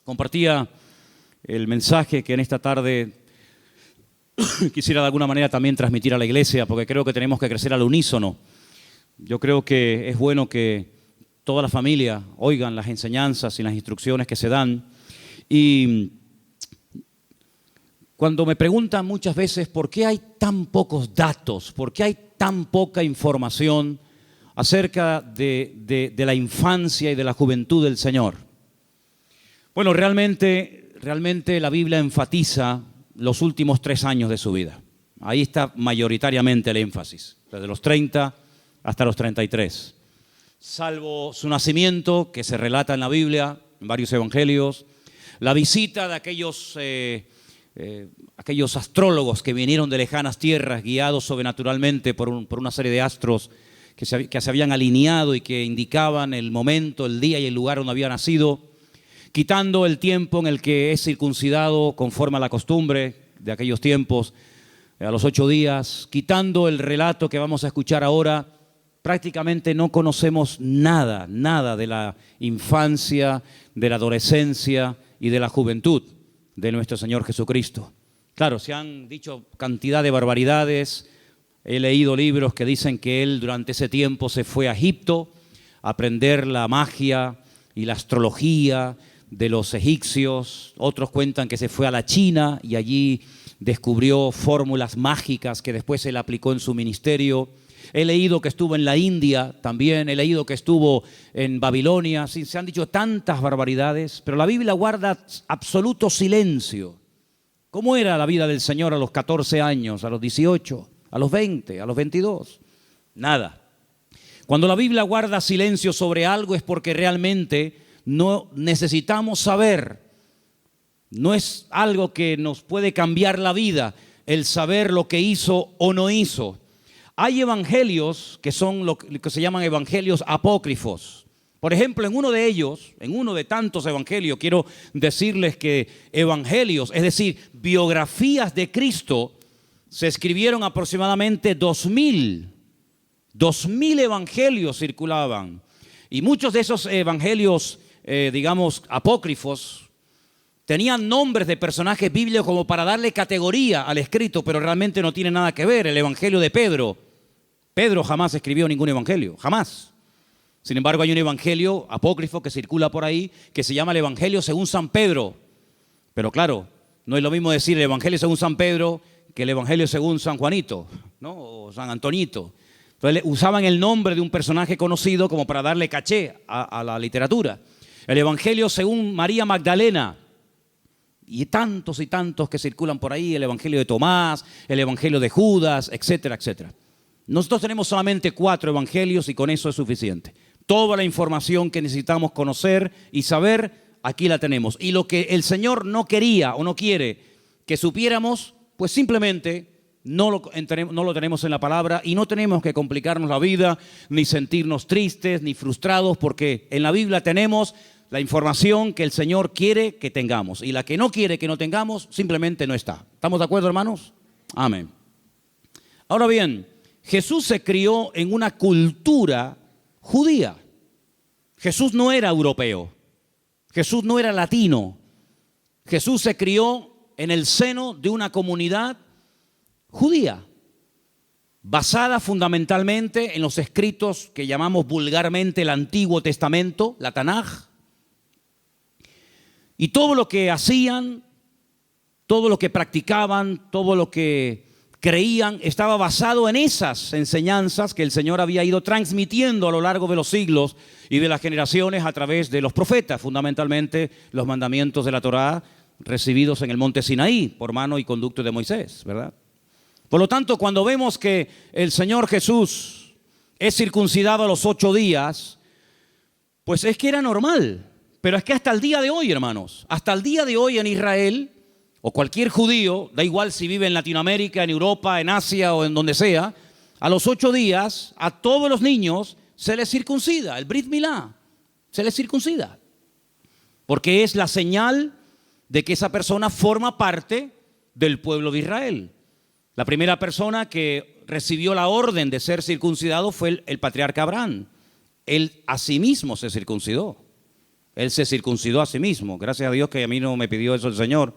Compartía el mensaje que en esta tarde quisiera de alguna manera también transmitir a la iglesia, porque creo que tenemos que crecer al unísono. Yo creo que es bueno que toda la familia oigan las enseñanzas y las instrucciones que se dan. Y cuando me preguntan muchas veces por qué hay tan pocos datos, por qué hay tan poca información acerca de la infancia y de la juventud del Señor. Bueno, realmente la Biblia enfatiza los últimos 3 años de su vida. Ahí está mayoritariamente el énfasis, desde los 30 hasta los 33. Salvo su nacimiento, que se relata en la Biblia, en varios evangelios, la visita de aquellos astrólogos que vinieron de lejanas tierras, guiados sobrenaturalmente por una serie de astros que se habían alineado y que indicaban el momento, el día y el lugar donde había nacido, quitando el tiempo en el que es circuncidado conforme a la costumbre de aquellos tiempos, a los 8 días, quitando el relato que vamos a escuchar ahora. Prácticamente no conocemos nada de la infancia, de la adolescencia y de la juventud de nuestro Señor Jesucristo. Claro, se han dicho cantidad de barbaridades. He leído libros que dicen que él durante ese tiempo se fue a Egipto a aprender la magia y la astrología de los egipcios. Otros cuentan que se fue a la China y allí descubrió fórmulas mágicas que después él aplicó en su ministerio. He leído que estuvo en la India también, he leído que estuvo en Babilonia. Sí, se han dicho tantas barbaridades, pero la Biblia guarda absoluto silencio. ¿Cómo era la vida del Señor a los 14 años, a los 18, a los 20, a los 22? Nada. Cuando la Biblia guarda silencio sobre algo es porque realmente no necesitamos saber. No es algo que nos puede cambiar la vida, el saber lo que hizo o no hizo. Hay evangelios que son lo que se llaman evangelios apócrifos. Por ejemplo, en uno de ellos, en uno de tantos evangelios, quiero decirles que evangelios, es decir, biografías de Cristo, se escribieron aproximadamente 2000 evangelios circulaban. Y muchos de esos evangelios, apócrifos, tenían nombres de personajes bíblicos como para darle categoría al escrito, pero realmente no tiene nada que ver. El evangelio de Pedro. Pedro jamás escribió ningún evangelio, jamás. Sin embargo, hay un evangelio apócrifo que circula por ahí que se llama el Evangelio según San Pedro. Pero claro, no es lo mismo decir el Evangelio según San Pedro que el Evangelio según San Juanito, ¿no? O San Antonito. Entonces usaban el nombre de un personaje conocido como para darle caché a la literatura. El Evangelio según María Magdalena. Y tantos que circulan por ahí, el Evangelio de Tomás, el Evangelio de Judas, etcétera, etcétera. Nosotros tenemos solamente 4 evangelios y con eso es suficiente. Toda la información que necesitamos conocer y saber, aquí la tenemos. Y lo que el Señor no quería o no quiere que supiéramos, pues simplemente no lo tenemos en la palabra y no tenemos que complicarnos la vida, ni sentirnos tristes, ni frustrados, porque en la Biblia tenemos la información que el Señor quiere que tengamos. Y la que no quiere que no tengamos, simplemente no está. ¿Estamos de acuerdo, hermanos? Amén. Ahora bien, Jesús se crió en una cultura judía. Jesús no era europeo. Jesús no era latino. Jesús se crió en el seno de una comunidad judía, basada fundamentalmente en los escritos que llamamos vulgarmente el Antiguo Testamento, la Tanaj. Y todo lo que hacían, todo lo que practicaban, todo lo que creían estaba basado en esas enseñanzas que el Señor había ido transmitiendo a lo largo de los siglos y de las generaciones a través de los profetas, fundamentalmente los mandamientos de la Torá recibidos en el monte Sinaí por mano y conducto de Moisés, ¿verdad? Por lo tanto, cuando vemos que el Señor Jesús es circuncidado a los 8 días, pues es que era normal. Pero es que hasta el día de hoy, hermanos, hasta el día de hoy en Israel, o cualquier judío, da igual si vive en Latinoamérica, en Europa, en Asia o en donde sea, a los 8 días a todos los niños se les circuncida, el Brit Milá, se les circuncida. Porque es la señal de que esa persona forma parte del pueblo de Israel. La primera persona que recibió la orden de ser circuncidado fue el patriarca Abraham. Él asimismo se circuncidó. Él se circuncidó a sí mismo. Gracias a Dios que a mí no me pidió eso el Señor.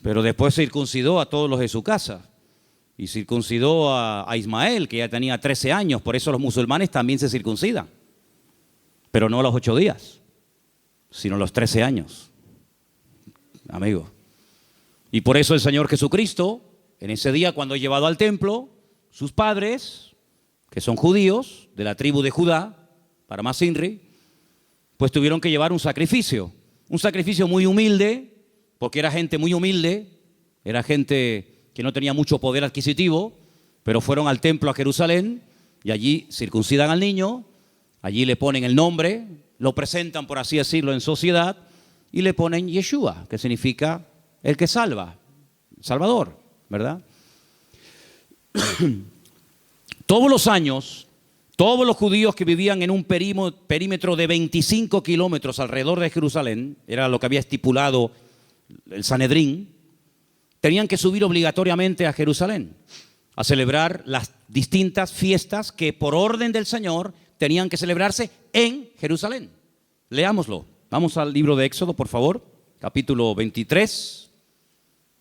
Pero después circuncidó a todos los de su casa. Y circuncidó a Ismael, que ya tenía 13 años. Por eso los musulmanes también se circuncidan. Pero no a los 8 días, sino a los 13 años. Amigo. Y por eso el Señor Jesucristo, en ese día cuando es llevado al templo, sus padres, que son judíos, de la tribu de Judá, para más Inri, pues tuvieron que llevar un sacrificio muy humilde, porque era gente muy humilde, era gente que no tenía mucho poder adquisitivo, pero fueron al templo a Jerusalén y allí circuncidan al niño, allí le ponen el nombre, lo presentan, por así decirlo, en sociedad y le ponen Yeshua, que significa el que salva, Salvador, ¿verdad? Todos los años, todos los judíos que vivían en un perímetro de 25 kilómetros alrededor de Jerusalén, era lo que había estipulado el Sanedrín, tenían que subir obligatoriamente a Jerusalén a celebrar las distintas fiestas que por orden del Señor tenían que celebrarse en Jerusalén. Leámoslo. Vamos al libro de Éxodo, por favor, capítulo 23.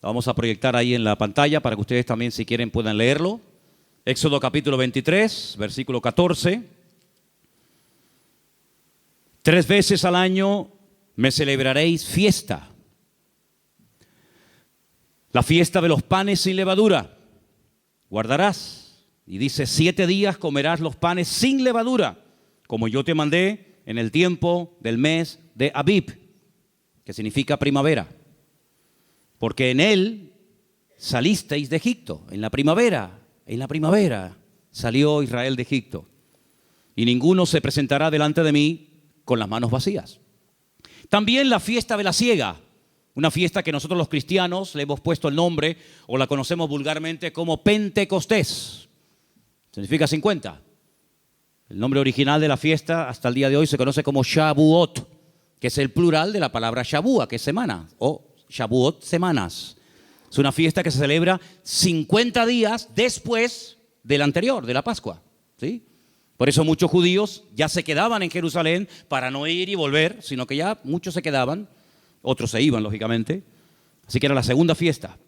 Lo vamos a proyectar ahí en la pantalla para que ustedes también, si quieren, puedan leerlo. Éxodo capítulo 23, versículo 14. 3 veces al año me celebraréis fiesta. La fiesta de los panes sin levadura guardarás. Y dice, 7 días comerás los panes sin levadura, como yo te mandé en el tiempo del mes de Abib, que significa primavera. Porque en él salisteis de Egipto, en la primavera salió Israel de Egipto. Y ninguno se presentará delante de mí con las manos vacías. También la fiesta de la siega, una fiesta que nosotros los cristianos le hemos puesto el nombre o la conocemos vulgarmente como Pentecostés. Significa 50. El nombre original de la fiesta hasta el día de hoy se conoce como Shavuot, que es el plural de la palabra Shavua, que es semana, o Shavuot, semanas. Es una fiesta que se celebra 50 días después del anterior, de la Pascua, ¿sí? Por eso muchos judíos ya se quedaban en Jerusalén para no ir y volver, sino que ya muchos se quedaban, otros se iban, lógicamente. Así que era la segunda fiesta.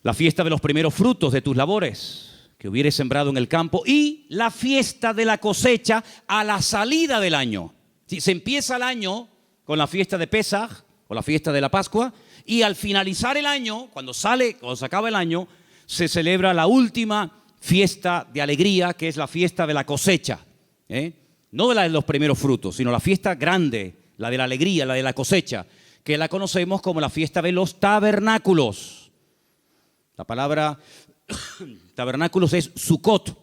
La fiesta de los primeros frutos de tus labores que hubieres sembrado en el campo y la fiesta de la cosecha a la salida del año. Sí, se empieza el año con la fiesta de Pesaj o la fiesta de la Pascua y al finalizar el año, cuando se acaba el año, se celebra la última fiesta de alegría, que es la fiesta de la cosecha. No de la de los primeros frutos, sino la fiesta grande, la de la alegría, la de la cosecha, que la conocemos como la fiesta de los tabernáculos. La palabra tabernáculos es Sukkot,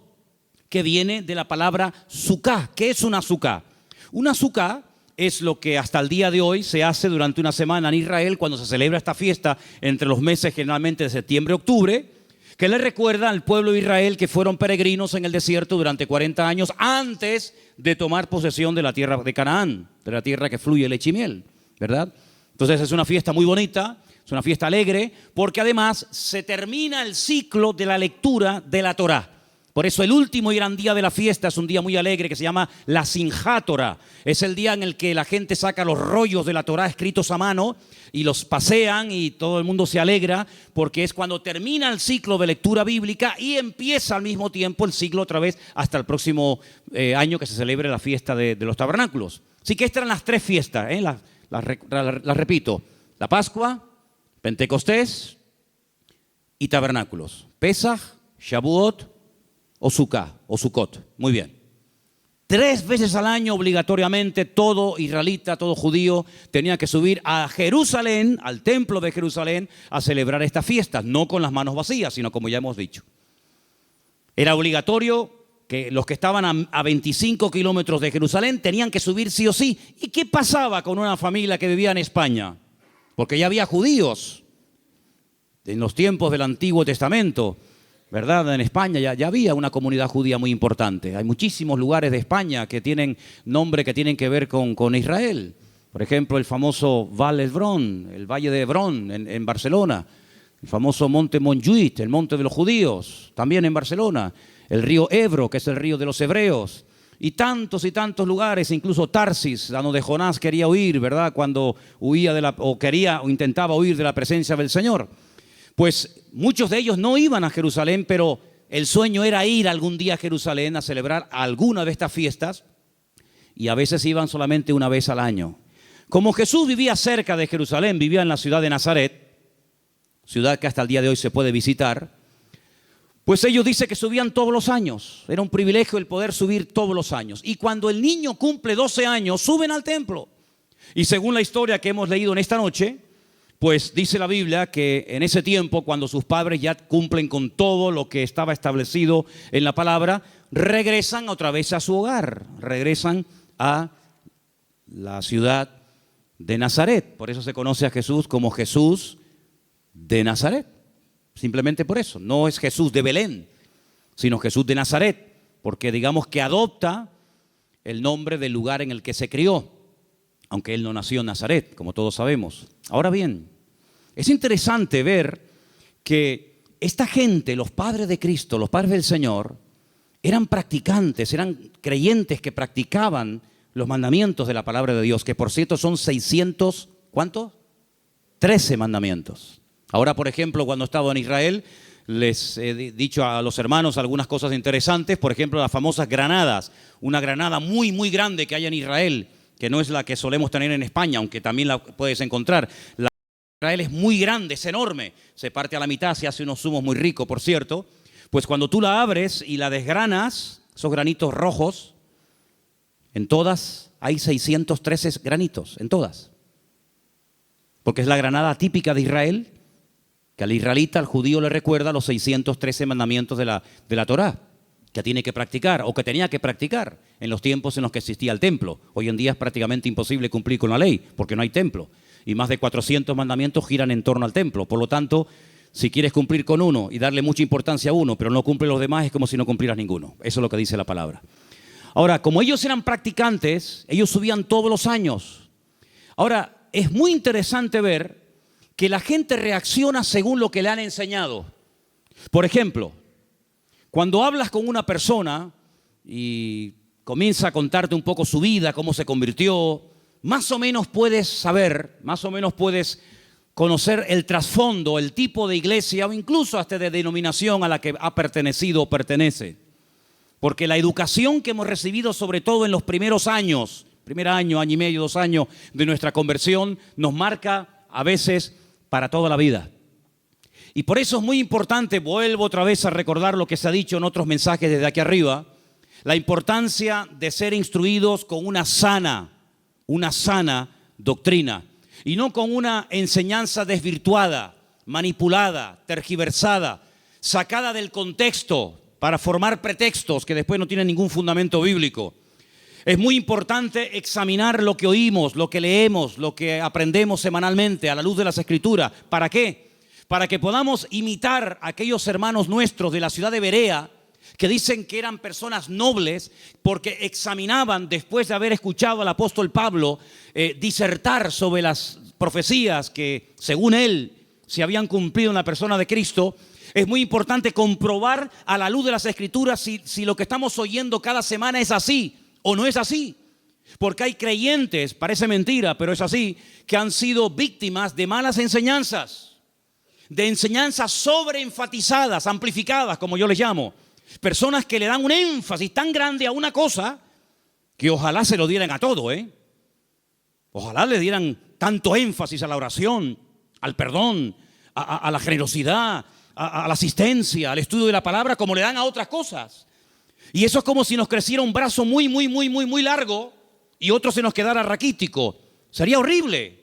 que viene de la palabra suká. ¿Qué es una suká? Una suká es lo que hasta el día de hoy se hace durante una semana en Israel cuando se celebra esta fiesta entre los meses generalmente de septiembre y octubre, que le recuerda al pueblo de Israel que fueron peregrinos en el desierto durante 40 años antes de tomar posesión de la tierra de Canaán, de la tierra que fluye leche y miel, ¿verdad? Entonces es una fiesta muy bonita, es una fiesta alegre, porque además se termina el ciclo de la lectura de la Torá. Por eso el último y gran día de la fiesta es un día muy alegre que se llama la Simjá Torá. Es el día en el que la gente saca los rollos de la Torá escritos a mano y los pasean y todo el mundo se alegra porque es cuando termina el ciclo de lectura bíblica y empieza al mismo tiempo el ciclo otra vez hasta el próximo año que se celebre la fiesta de los tabernáculos. Así que estas eran las 3 fiestas, las repito, la Pascua, Pentecostés y tabernáculos. Pesaj, Shavuot o Suká o Sukkot. Muy bien. 3 veces al año obligatoriamente todo israelita, todo judío tenía que subir a Jerusalén, al templo de Jerusalén, a celebrar estas fiestas, no con las manos vacías, sino como ya hemos dicho. Era obligatorio que los que estaban a 25 kilómetros de Jerusalén tenían que subir sí o sí. ¿Y qué pasaba con una familia que vivía en España? Porque ya había judíos en los tiempos del Antiguo Testamento, ¿verdad? En España ya había una comunidad judía muy importante. Hay muchísimos lugares de España que tienen nombre que tienen que ver con Israel. Por ejemplo, el famoso Val Hebrón, el Valle de Hebrón en Barcelona. El famoso Monte Montjuïc, el Monte de los Judíos, también en Barcelona. El río Ebro, que es el río de los hebreos. y tantos lugares, incluso Tarsis, a donde Jonás quería huir, ¿verdad? Cuando huía o intentaba huir de la presencia del Señor. Pues muchos de ellos no iban a Jerusalén, pero el sueño era ir algún día a Jerusalén a celebrar alguna de estas fiestas, y a veces iban solamente una vez al año. Como Jesús vivía cerca de Jerusalén, vivía en la ciudad de Nazaret, ciudad que hasta el día de hoy se puede visitar, pues ellos dicen que subían todos los años. Era un privilegio el poder subir todos los años. Y cuando el niño cumple 12 años, suben al templo. Y según la historia que hemos leído en esta noche, pues dice la Biblia que en ese tiempo, cuando sus padres ya cumplen con todo lo que estaba establecido en la palabra, regresan otra vez a su hogar, regresan a la ciudad de Nazaret. Por eso se conoce a Jesús como Jesús de Nazaret. Simplemente por eso. No es Jesús de Belén, sino Jesús de Nazaret, porque digamos que adopta el nombre del lugar en el que se crió, aunque él no nació en Nazaret, como todos sabemos. Ahora bien, es interesante ver que esta gente, los padres de Cristo, los padres del Señor, eran practicantes, eran creyentes que practicaban los mandamientos de la palabra de Dios, que por cierto son 600, ¿cuántos? 13 mandamientos. Ahora, por ejemplo, cuando he estado en Israel, les he dicho a los hermanos algunas cosas interesantes. Por ejemplo, las famosas granadas. Una granada muy, muy grande que hay en Israel, que no es la que solemos tener en España, aunque también la puedes encontrar. La de Israel es muy grande, es enorme. Se parte a la mitad, se hace unos zumos muy ricos, por cierto. Pues cuando tú la abres y la desgranas, esos granitos rojos, en todas hay 613 granitos, en todas. Porque es la granada típica de Israel, que al israelita, al judío le recuerda los 613 mandamientos de la Torá, que tiene que practicar o que tenía que practicar en los tiempos en los que existía el templo. Hoy en día es prácticamente imposible cumplir con la ley porque no hay templo y más de 400 mandamientos giran en torno al templo. Por lo tanto, si quieres cumplir con uno y darle mucha importancia a uno, pero no cumple los demás, es como si no cumplieras ninguno. Eso es lo que dice la palabra. Ahora, como ellos eran practicantes, ellos subían todos los años. Ahora, es muy interesante ver que la gente reacciona según lo que le han enseñado. Por ejemplo, cuando hablas con una persona y comienza a contarte un poco su vida, cómo se convirtió, más o menos puedes saber, más o menos puedes conocer el trasfondo, el tipo de iglesia o incluso hasta de denominación a la que ha pertenecido o pertenece. Porque la educación que hemos recibido, sobre todo en los primeros años, primer año, año y medio, 2 años de nuestra conversión, nos marca a veces para toda la vida. Y por eso es muy importante, vuelvo otra vez a recordar lo que se ha dicho en otros mensajes desde aquí arriba, la importancia de ser instruidos con una sana doctrina y no con una enseñanza desvirtuada, manipulada, tergiversada, sacada del contexto para formar pretextos que después no tienen ningún fundamento bíblico. Es muy importante examinar lo que oímos, lo que leemos, lo que aprendemos semanalmente a la luz de las Escrituras. ¿Para qué? Para que podamos imitar a aquellos hermanos nuestros de la ciudad de Berea que dicen que eran personas nobles porque examinaban, después de haber escuchado al apóstol Pablo disertar sobre las profecías que, según él, se habían cumplido en la persona de Cristo. Es muy importante comprobar a la luz de las Escrituras si lo que estamos oyendo cada semana es así o no es así. Porque hay creyentes, parece mentira, pero es así, que han sido víctimas de malas enseñanzas, de enseñanzas sobreenfatizadas, amplificadas, como yo les llamo. Personas que le dan un énfasis tan grande a una cosa que ojalá se lo dieran a todo, Ojalá le dieran tanto énfasis a la oración, al perdón, a la generosidad, a la asistencia, al estudio de la palabra, como le dan a otras cosas. Y eso es como si nos creciera un brazo muy largo y otro se nos quedara raquítico. Sería horrible.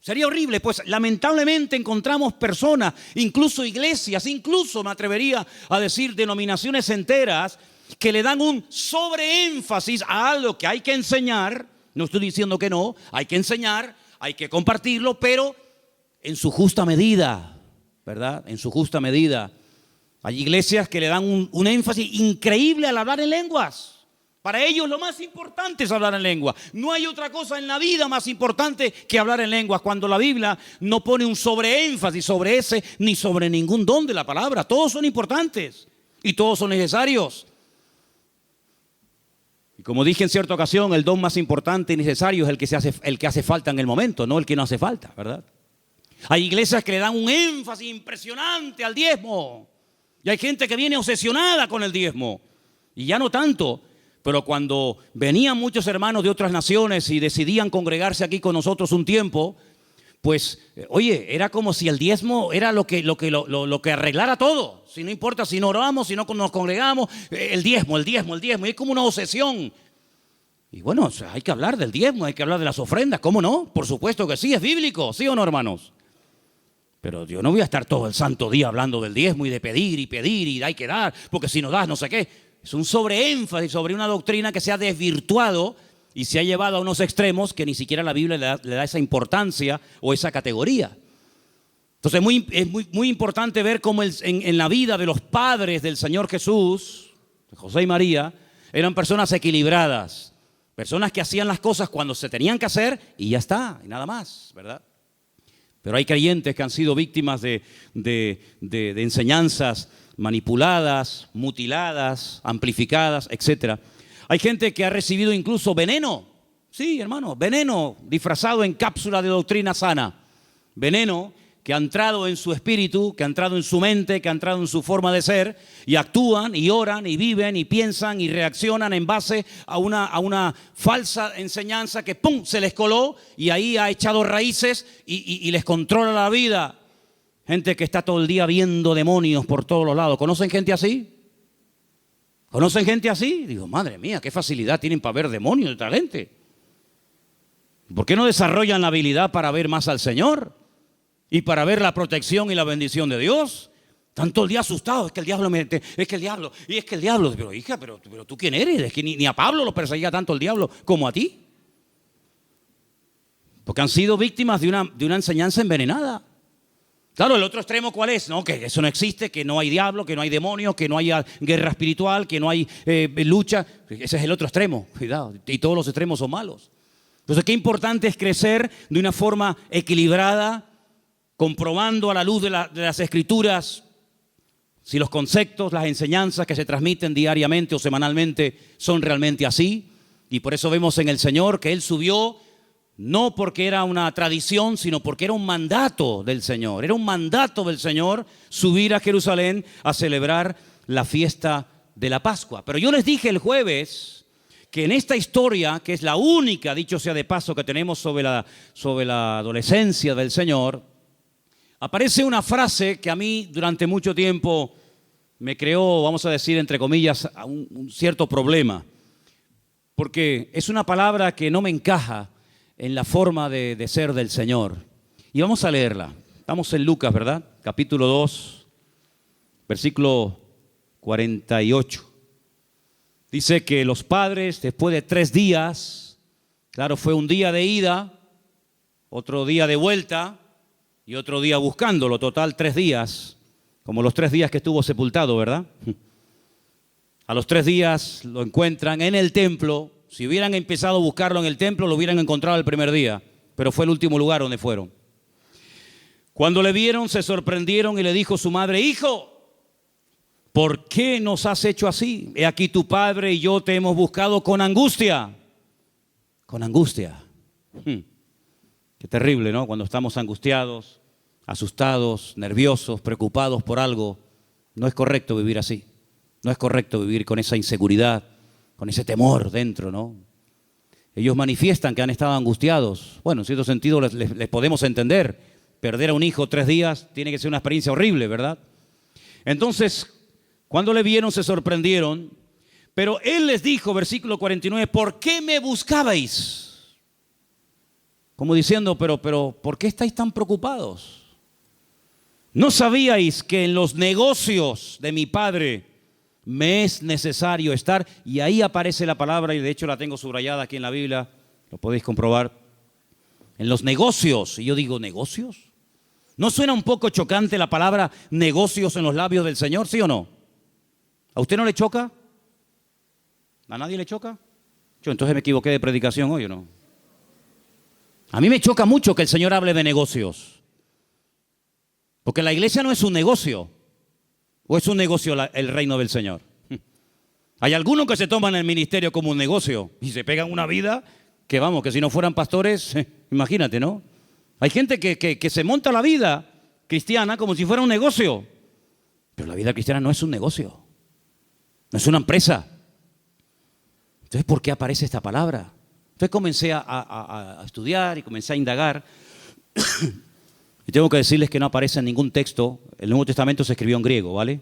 Sería horrible. Pues lamentablemente encontramos personas, incluso iglesias, incluso me atrevería a decir denominaciones enteras, que le dan un sobreénfasis a algo que hay que enseñar. No estoy diciendo que no, hay que enseñar, hay que compartirlo, pero en su justa medida, ¿verdad? En su justa medida. Hay iglesias que le dan un énfasis increíble al hablar en lenguas. Para ellos lo más importante es hablar en lengua. No hay otra cosa en la vida más importante que hablar en lenguas, cuando la Biblia no pone un sobreénfasis sobre ese ni sobre ningún don de la palabra. Todos son importantes y todos son necesarios. Y como dije en cierta ocasión, el don más importante y necesario es el que hace falta en el momento, no el que no hace falta, ¿verdad? Hay iglesias que le dan un énfasis impresionante al diezmo. Y hay gente que viene obsesionada con el diezmo. Y ya no tanto, pero cuando venían muchos hermanos de otras naciones y decidían congregarse aquí con nosotros un tiempo, pues, oye, era como si el diezmo era lo que arreglara todo. Si no importa si no oramos, si no nos congregamos, el diezmo. Y es como una obsesión. Y bueno, o sea, hay que hablar del diezmo, hay que hablar de las ofrendas. ¿Cómo no? Por supuesto que sí, es bíblico, ¿sí o no, hermanos? Pero yo no voy a estar todo el santo día hablando del diezmo y de pedir y hay que dar, porque si no das no sé qué. Es un sobreénfasis sobre una doctrina que se ha desvirtuado y se ha llevado a unos extremos que ni siquiera la Biblia le da esa importancia o esa categoría. Entonces es muy importante ver cómo en la vida de los padres del Señor Jesús, José y María, eran personas equilibradas, personas que hacían las cosas cuando se tenían que hacer y ya está, y nada más, ¿verdad? Pero hay creyentes que han sido víctimas de enseñanzas manipuladas, mutiladas, amplificadas, etc. Hay gente que ha recibido incluso veneno. Sí, hermano, veneno disfrazado en cápsula de doctrina sana. Veneno que ha entrado en su espíritu, que ha entrado en su mente, que ha entrado en su forma de ser, y actúan, y oran, y viven, y piensan, y reaccionan en base a una falsa enseñanza que ¡pum!, se les coló, y ahí ha echado raíces y les controla la vida. Gente que está todo el día viendo demonios por todos los lados. ¿Conocen gente así? ¿Conocen gente así? Digo, madre mía, qué facilidad tienen para ver demonios de esta gente. ¿Por qué no desarrollan la habilidad para ver más al Señor? Y para ver la protección y la bendición de Dios. Tanto el día asustado, es que el diablo Pero hija, pero ¿tú quién eres? Es que ni a Pablo lo perseguía tanto el diablo como a ti. Porque han sido víctimas de una enseñanza envenenada. Claro, el otro extremo, ¿cuál es? No, que eso no existe, que no hay diablo, que no hay demonios, que no hay guerra espiritual, que no hay lucha. Ese es el otro extremo, cuidado. Y todos los extremos son malos. Entonces, qué importante es crecer de una forma equilibrada, comprobando a la luz de las Escrituras si los conceptos, las enseñanzas que se transmiten diariamente o semanalmente son realmente así. Y por eso vemos en el Señor que Él subió, no porque era una tradición, sino porque era un mandato del Señor. Era un mandato del Señor subir a Jerusalén a celebrar la fiesta de la Pascua. Pero yo les dije el jueves que en esta historia, que es la única, dicho sea de paso, que tenemos sobre la adolescencia del Señor, aparece una frase que a mí durante mucho tiempo me creó, vamos a decir, entre comillas, un cierto problema. Porque es una palabra que no me encaja en la forma de ser del Señor. Y vamos a leerla. Estamos en Lucas, ¿verdad? Capítulo 2, versículo 48. Dice que los padres, después de 3 días, claro, fue un día de ida, otro día de vuelta, y otro día buscándolo, total 3 días, como los 3 días que estuvo sepultado, ¿verdad? A los 3 días lo encuentran en el templo. Si hubieran empezado a buscarlo en el templo, lo hubieran encontrado el primer día, pero fue el último lugar donde fueron. Cuando le vieron, se sorprendieron y le dijo su madre: hijo, ¿por qué nos has hecho así? He aquí tu padre y yo te hemos buscado con angustia. Con angustia. Qué terrible, ¿no? Cuando estamos angustiados, asustados, nerviosos, preocupados por algo, no es correcto vivir así. No es correcto vivir con esa inseguridad, con ese temor dentro, ¿no? Ellos manifiestan que han estado angustiados. Bueno, en cierto sentido les podemos entender. Perder a un hijo 3 días tiene que ser una experiencia horrible, ¿verdad? Entonces, cuando le vieron se sorprendieron, pero él les dijo, versículo 49, ¿por qué me buscabais? Como diciendo, pero ¿por qué estáis tan preocupados? ¿No sabíais que en los negocios de mi padre me es necesario estar? Y ahí aparece la palabra, y de hecho la tengo subrayada aquí en la Biblia, lo podéis comprobar. En los negocios. Y yo digo, ¿negocios? ¿No suena un poco chocante la palabra negocios en los labios del Señor, sí o no? ¿A usted no le choca? ¿A nadie le choca? Yo entonces me equivoqué de predicación hoy, ¿o no? A mí me choca mucho que el Señor hable de negocios. Porque la iglesia no es un negocio. ¿O es un negocio el reino del Señor? Hay algunos que se toman el ministerio como un negocio y se pegan una vida que vamos, que si no fueran pastores, imagínate, ¿no? Hay gente que se monta la vida cristiana como si fuera un negocio. Pero la vida cristiana no es un negocio, no es una empresa. Entonces, ¿por qué aparece esta palabra? Entonces comencé a estudiar y comencé a indagar. Y tengo que decirles que no aparece en ningún texto. El Nuevo Testamento se escribió en griego, ¿vale?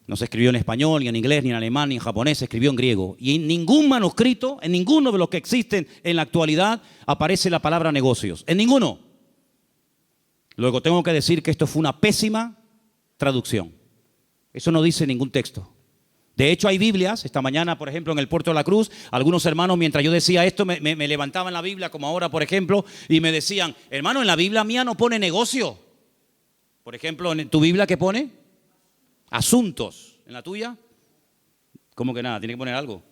No se escribió en español, ni en inglés, ni en alemán, ni en japonés, se escribió en griego. Y en ningún manuscrito, en ninguno de los que existen en la actualidad, aparece la palabra negocios. En ninguno. Luego tengo que decir que esto fue una pésima traducción. Eso no dice ningún texto. De hecho, hay Biblias. Esta mañana, por ejemplo, en el Puerto de la Cruz, algunos hermanos, mientras yo decía esto, me levantaban la Biblia, como ahora, por ejemplo, y me decían, hermano, en la Biblia mía no pone negocio. Por ejemplo, ¿en tu Biblia qué pone? Asuntos. ¿En la tuya? ¿Cómo que nada? Tiene que poner algo.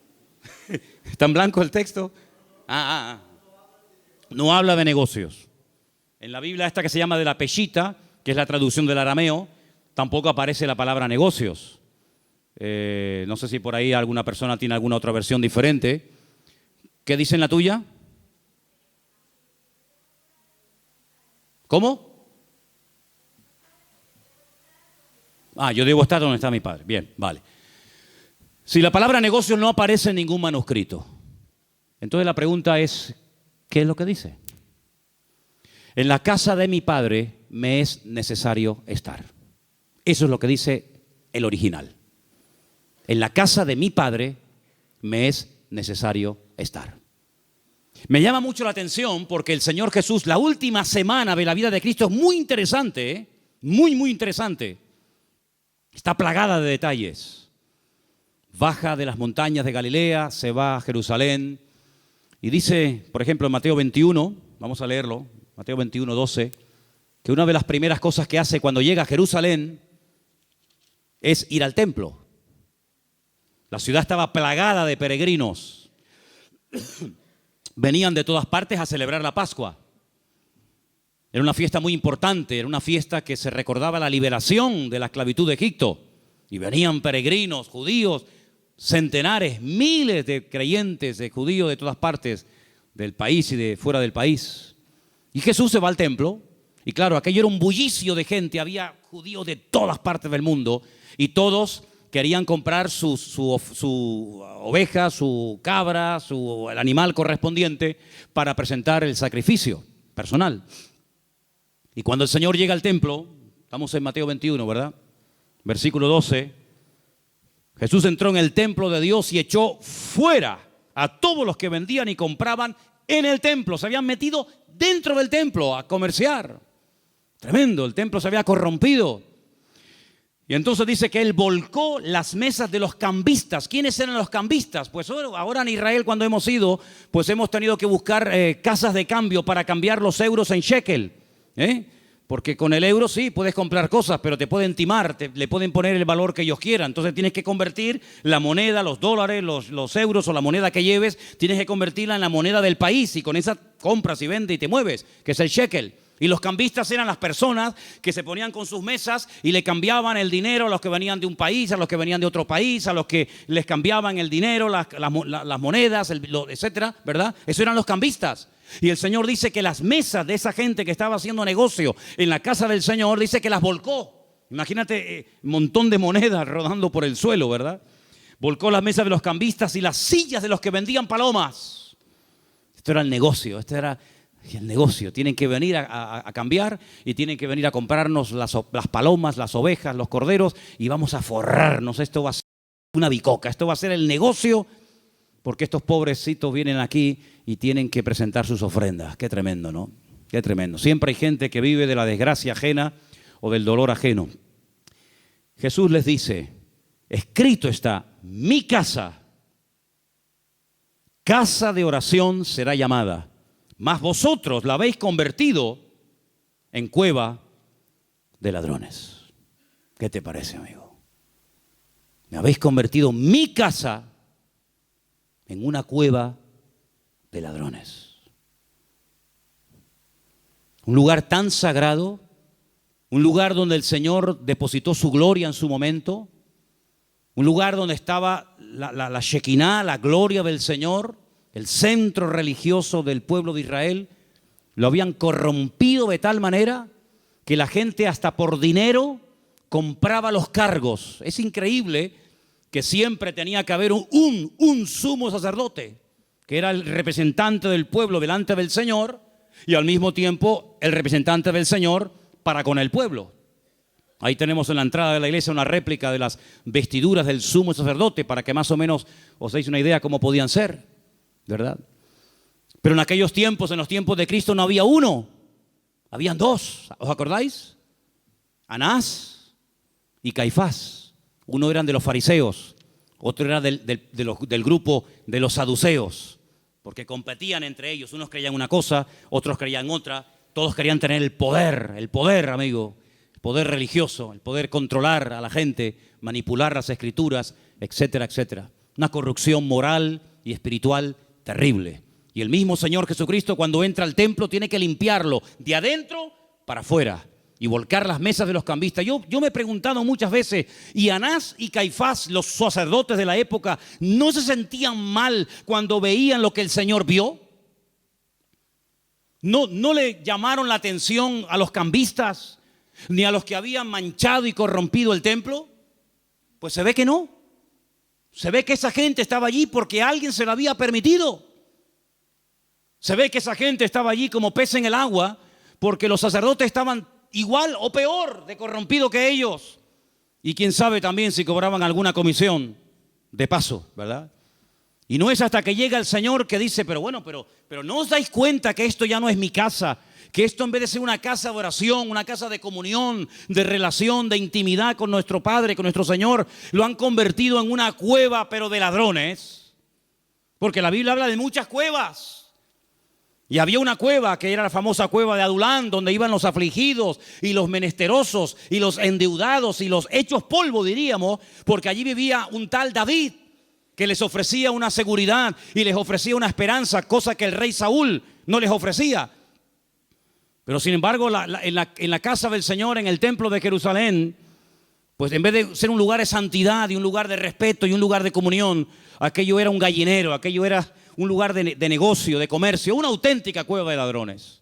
¿Está en blanco el texto? No habla de negocios. En la Biblia esta que se llama de la Peshita, que es la traducción del arameo, tampoco aparece la palabra negocios. No sé si por ahí alguna persona tiene alguna otra versión diferente. ¿Qué dice en la tuya? ¿Cómo? Yo debo estar donde está mi padre. Bien, vale. Si la palabra negocio no aparece en ningún manuscrito, entonces la pregunta es, ¿qué es lo que dice? En la casa de mi padre me es necesario estar. Eso es lo que dice el original. En la casa de mi padre me es necesario estar. Me llama mucho la atención porque el Señor Jesús, la última semana de la vida de Cristo es muy interesante, ¿eh? Muy interesante. Está plagada de detalles. Baja de las montañas de Galilea, se va a Jerusalén y dice, por ejemplo, en Mateo 21, vamos a leerlo, Mateo 21, 12, que una de las primeras cosas que hace cuando llega a Jerusalén es ir al templo. La ciudad estaba plagada de peregrinos. Venían de todas partes a celebrar la Pascua. Era una fiesta muy importante, era una fiesta que se recordaba la liberación de la esclavitud de Egipto. Y venían peregrinos, judíos, centenares, miles de creyentes de judíos de todas partes del país y de fuera del país. Y Jesús se va al templo. Y claro, aquello era un bullicio de gente, había judíos de todas partes del mundo y todos querían comprar su oveja, su cabra, el animal correspondiente para presentar el sacrificio personal. Y cuando el Señor llega al templo, estamos en Mateo 21, ¿verdad? Versículo 12, Jesús entró en el templo de Dios y echó fuera a todos los que vendían y compraban en el templo. Se habían metido dentro del templo a comerciar. Tremendo, el templo se había corrompido. Y entonces dice que él volcó las mesas de los cambistas. ¿Quiénes eran los cambistas? Pues ahora en Israel cuando hemos ido, pues hemos tenido que buscar casas de cambio para cambiar los euros en shekel. Porque con el euro sí puedes comprar cosas, pero te pueden timar, le pueden poner el valor que ellos quieran. Entonces tienes que convertir la moneda, los dólares, los euros o la moneda que lleves, tienes que convertirla en la moneda del país y con esa compras y vendes y te mueves, que es el shekel. Y los cambistas eran las personas que se ponían con sus mesas y le cambiaban el dinero a los que venían de un país, a los que venían de otro país, a los que les cambiaban el dinero, las monedas, etcétera, ¿verdad? Eso eran los cambistas. Y el Señor dice que las mesas de esa gente que estaba haciendo negocio en la casa del Señor, dice que las volcó. Imagínate un montón de monedas rodando por el suelo, ¿verdad? Volcó las mesas de los cambistas y las sillas de los que vendían palomas. Esto era el negocio, el negocio. Tienen que venir a cambiar y tienen que venir a comprarnos las palomas, las ovejas, los corderos y vamos a forrarnos. Esto va a ser una bicoca, esto va a ser el negocio porque estos pobrecitos vienen aquí y tienen que presentar sus ofrendas. Qué tremendo, ¿no? Qué tremendo. Siempre hay gente que vive de la desgracia ajena o del dolor ajeno. Jesús les dice, escrito está, mi casa, casa de oración será llamada, mas vosotros la habéis convertido en cueva de ladrones. ¿Qué te parece, amigo? Me habéis convertido mi casa en una cueva de ladrones. Un lugar tan sagrado, un lugar donde el Señor depositó su gloria en su momento, un lugar donde estaba la Shekinah, la gloria del Señor, el centro religioso del pueblo de Israel. Lo habían corrompido de tal manera que la gente hasta por dinero compraba los cargos. Es increíble que siempre tenía que haber un sumo sacerdote, que era el representante del pueblo delante del Señor y al mismo tiempo el representante del Señor para con el pueblo. Ahí tenemos en la entrada de la iglesia una réplica de las vestiduras del sumo sacerdote para que más o menos os deis una idea cómo podían ser, ¿verdad? Pero en aquellos tiempos, en los tiempos de Cristo, no había uno, habían dos. ¿Os acordáis? Anás y Caifás. Uno eran de los fariseos, otro era del grupo de los saduceos, porque competían entre ellos. Unos creían una cosa, otros creían otra. Todos querían tener el poder, amigo, el poder religioso, el poder controlar a la gente, manipular las escrituras, etcétera, etcétera. Una corrupción moral y espiritual terrible. Y el mismo Señor Jesucristo, cuando entra al templo, tiene que limpiarlo de adentro para afuera y volcar las mesas de los cambistas. Yo me he preguntado muchas veces, ¿y Anás y Caifás, los sacerdotes de la época, no se sentían mal cuando veían lo que el Señor vio? ¿No le llamaron la atención a los cambistas, ni a los que habían manchado y corrompido el templo? Pues se ve que no. Se ve que esa gente estaba allí porque alguien se lo había permitido. Se ve que esa gente estaba allí como pez en el agua porque los sacerdotes estaban igual o peor de corrompido que ellos. Y quién sabe también si cobraban alguna comisión de paso, ¿verdad? Y no es hasta que llega el Señor que dice, pero ¿no os dais cuenta que esto ya no es mi casa? Que esto, en vez de ser una casa de oración, una casa de comunión, de relación, de intimidad con nuestro Padre, con nuestro Señor, lo han convertido en una cueva, pero de ladrones. Porque la Biblia habla de muchas cuevas. Y había una cueva que era la famosa cueva de Adulán, donde iban los afligidos y los menesterosos y los endeudados y los hechos polvo, diríamos, porque allí vivía un tal David que les ofrecía una seguridad y les ofrecía una esperanza, cosa que el rey Saúl no les ofrecía. Pero sin embargo, en la casa del Señor, en el templo de Jerusalén, pues en vez de ser un lugar de santidad y un lugar de respeto y un lugar de comunión, aquello era un gallinero, aquello era un lugar de negocio, de comercio, una auténtica cueva de ladrones.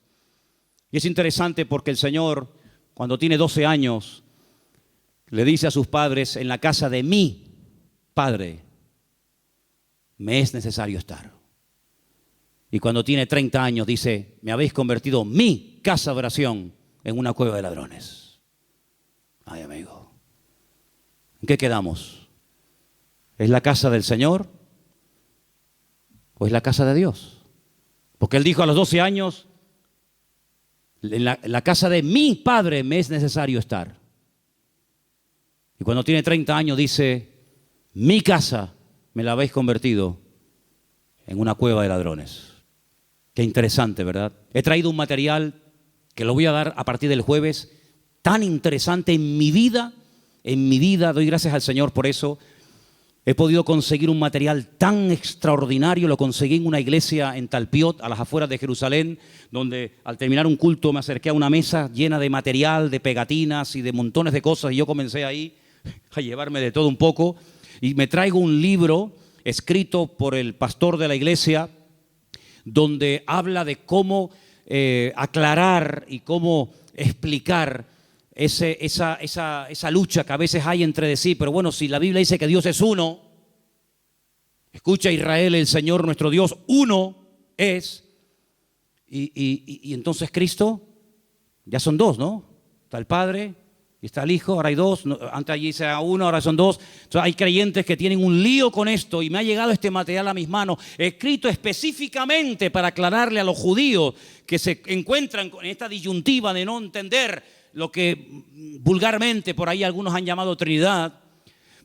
Y es interesante porque el Señor, cuando tiene 12 años, le dice a sus padres, en la casa de mi Padre me es necesario estar. Y cuando tiene 30 años dice, me habéis convertido mi casa de oración en una cueva de ladrones. Ay, amigo, ¿en qué quedamos? ¿Es la casa del Señor o es la casa de Dios? Porque Él dijo a los 12 años, en la casa de mi Padre me es necesario estar. Y cuando tiene 30 años dice, mi casa me la habéis convertido en una cueva de ladrones. Qué interesante, ¿verdad? He traído un material que lo voy a dar a partir del jueves, tan interesante en mi vida, doy gracias al Señor por eso. He podido conseguir un material tan extraordinario, lo conseguí en una iglesia en Talpiot, a las afueras de Jerusalén, donde al terminar un culto me acerqué a una mesa llena de material, de pegatinas y de montones de cosas, y yo comencé ahí a llevarme de todo un poco, y me traigo un libro escrito por el pastor de la iglesia, donde habla de cómo aclarar y cómo explicar esa lucha que a veces hay entre sí. Pero bueno, si la Biblia dice que Dios es uno, escucha Israel, el Señor nuestro Dios, uno es, y entonces Cristo, ya son dos, ¿no? Está el Padre y está el Hijo, ahora hay dos, antes allí sea uno, ahora son dos. Entonces hay creyentes que tienen un lío con esto y me ha llegado este material a mis manos, escrito específicamente para aclararle a los judíos que se encuentran con esta disyuntiva de no entender lo que vulgarmente por ahí algunos han llamado Trinidad.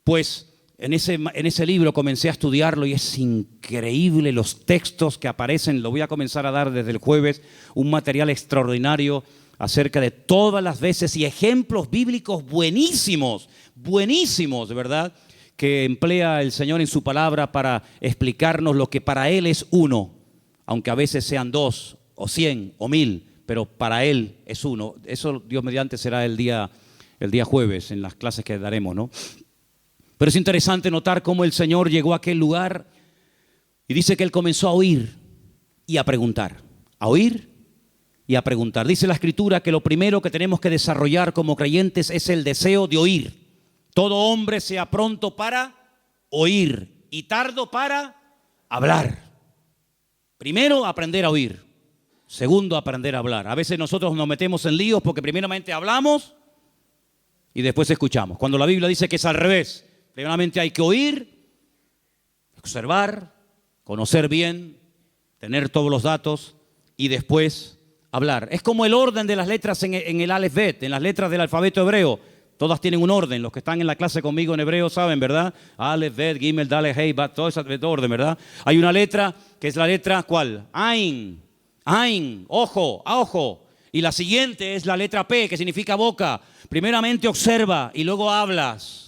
Pues en ese libro comencé a estudiarlo y es increíble los textos que aparecen. Lo voy a comenzar a dar desde el jueves, un material extraordinario acerca de todas las veces y ejemplos bíblicos buenísimos, de verdad, que emplea el Señor en su palabra para explicarnos lo que para Él es uno, aunque a veces sean 2 o 100 o 1000, pero para Él es uno. Eso, Dios mediante, será el día jueves en las clases que daremos, ¿no? Pero es interesante notar cómo el Señor llegó a aquel lugar y dice que Él comenzó a oír y a preguntar. A oír y a preguntar. Dice la Escritura que lo primero que tenemos que desarrollar como creyentes es el deseo de oír. Todo hombre sea pronto para oír y tardo para hablar. Primero, aprender a oír. Segundo, aprender a hablar. A veces nosotros nos metemos en líos porque primeramente hablamos y después escuchamos. Cuando la Biblia dice que es al revés. Primeramente hay que oír, observar, conocer bien, tener todos los datos y después hablar. Es como el orden de las letras en el Aleph Bet, en las letras del alfabeto hebreo. Todas tienen un orden. Los que están en la clase conmigo en hebreo saben, ¿verdad? Aleph, Bet, Gimel, Daleth, Hei, Bat, todo ese orden, ¿verdad? Hay una letra que es la letra, ¿cuál? Ain, Ain, ojo, a ojo. Y la siguiente es la letra P, que significa boca. Primeramente observa y luego hablas.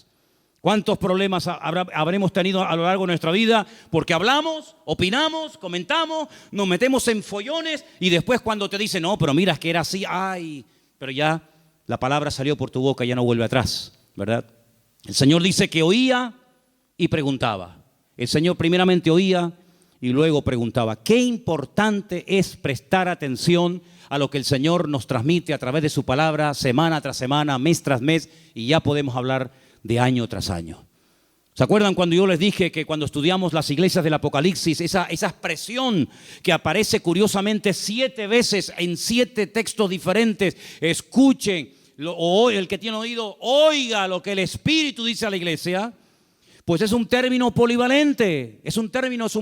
¿Cuántos problemas habremos tenido a lo largo de nuestra vida? Porque hablamos, opinamos, comentamos, nos metemos en follones y después cuando te dicen, no, pero mira, es que era así, ay, pero ya la palabra salió por tu boca y ya no vuelve atrás, ¿verdad? El Señor dice que oía y preguntaba. El Señor primeramente oía y luego preguntaba. Qué importante es prestar atención a lo que el Señor nos transmite a través de su palabra, semana tras semana, mes tras mes, y ya podemos hablar de año tras año. ¿Se acuerdan cuando yo les dije que cuando estudiamos las iglesias del Apocalipsis, esa expresión que aparece curiosamente 7 veces en 7 textos diferentes, escuchen, o el que tiene oído, oiga lo que el Espíritu dice a la iglesia? Pues es un término polivalente, es un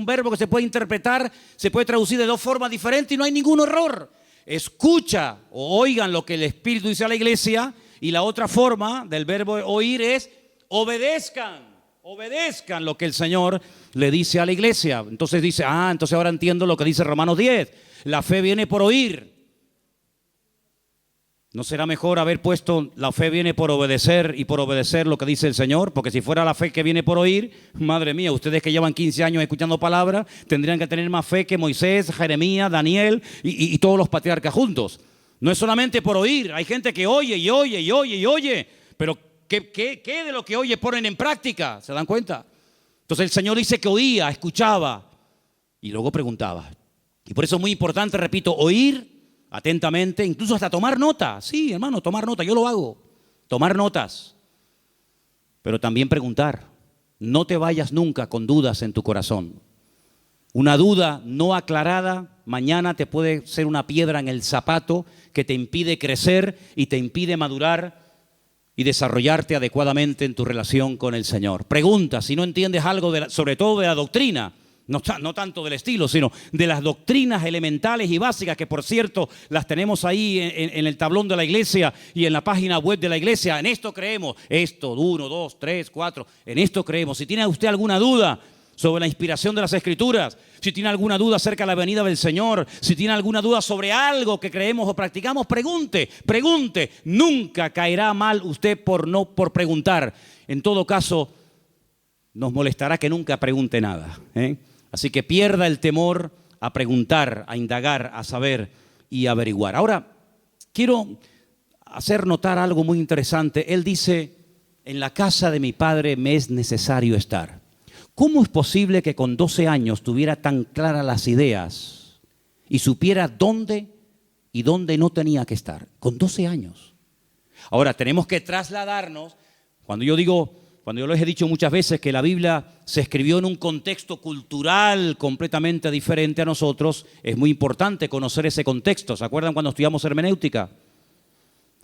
verbo que se puede interpretar, se puede traducir de 2 formas diferentes y no hay ningún error. Escucha o oigan lo que el Espíritu dice a la iglesia. Y la otra forma del verbo oír es obedezcan lo que el Señor le dice a la iglesia. Entonces dice, entonces ahora entiendo lo que dice Romanos 10. La fe viene por oír. ¿No será mejor haber puesto la fe viene por obedecer y por obedecer lo que dice el Señor? Porque si fuera la fe que viene por oír, madre mía, ustedes que llevan 15 años escuchando palabras, tendrían que tener más fe que Moisés, Jeremías, Daniel y todos los patriarcas juntos. No es solamente por oír, hay gente que oye y oye y oye y oye, pero ¿qué de lo que oye ponen en práctica? ¿Se dan cuenta? Entonces el Señor dice que oía, escuchaba y luego preguntaba. Y por eso es muy importante, repito, oír atentamente, incluso hasta tomar nota. Sí, hermano, tomar nota, yo lo hago, tomar notas, pero también preguntar. No te vayas nunca con dudas en tu corazón. Una duda no aclarada mañana te puede ser una piedra en el zapato que te impide crecer y te impide madurar y desarrollarte adecuadamente en tu relación con el Señor. Pregunta, si no entiendes algo, sobre todo de la doctrina, no tanto del estilo, sino de las doctrinas elementales y básicas, que por cierto las tenemos ahí en el tablón de la iglesia y en la página web de la iglesia. En esto creemos, esto, 1, 2, 3, 4, en esto creemos. Si tiene usted alguna duda sobre la inspiración de las Escrituras, si tiene alguna duda acerca de la venida del Señor, si tiene alguna duda sobre algo que creemos o practicamos, pregunte. Nunca caerá mal usted por preguntar. En todo caso, nos molestará que nunca pregunte nada, ¿eh? Así que pierda el temor a preguntar, a indagar, a saber y averiguar. Ahora, quiero hacer notar algo muy interesante. Él dice, en la casa de mi padre me es necesario estar. ¿Cómo es posible que con 12 años tuviera tan claras las ideas y supiera dónde y dónde no tenía que estar? Con 12 años. Ahora, tenemos que trasladarnos, cuando yo les he dicho muchas veces que la Biblia se escribió en un contexto cultural completamente diferente a nosotros, es muy importante conocer ese contexto. ¿Se acuerdan cuando estudiamos hermenéutica?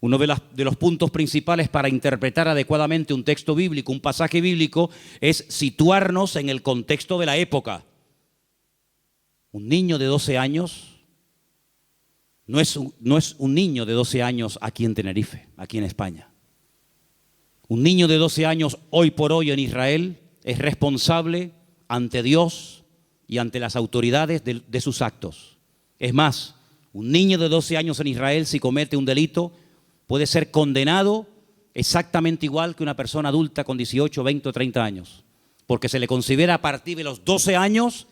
Uno de los puntos principales para interpretar adecuadamente un texto bíblico, un pasaje bíblico, es situarnos en el contexto de la época. Un niño de 12 años no es un niño de 12 años aquí en Tenerife, aquí en España. Un niño de 12 años hoy por hoy en Israel es responsable ante Dios y ante las autoridades de sus actos. Es más, un niño de 12 años en Israel, si comete un delito, puede ser condenado exactamente igual que una persona adulta con 18, 20 o 30 años, porque se le considera a partir de los 12 años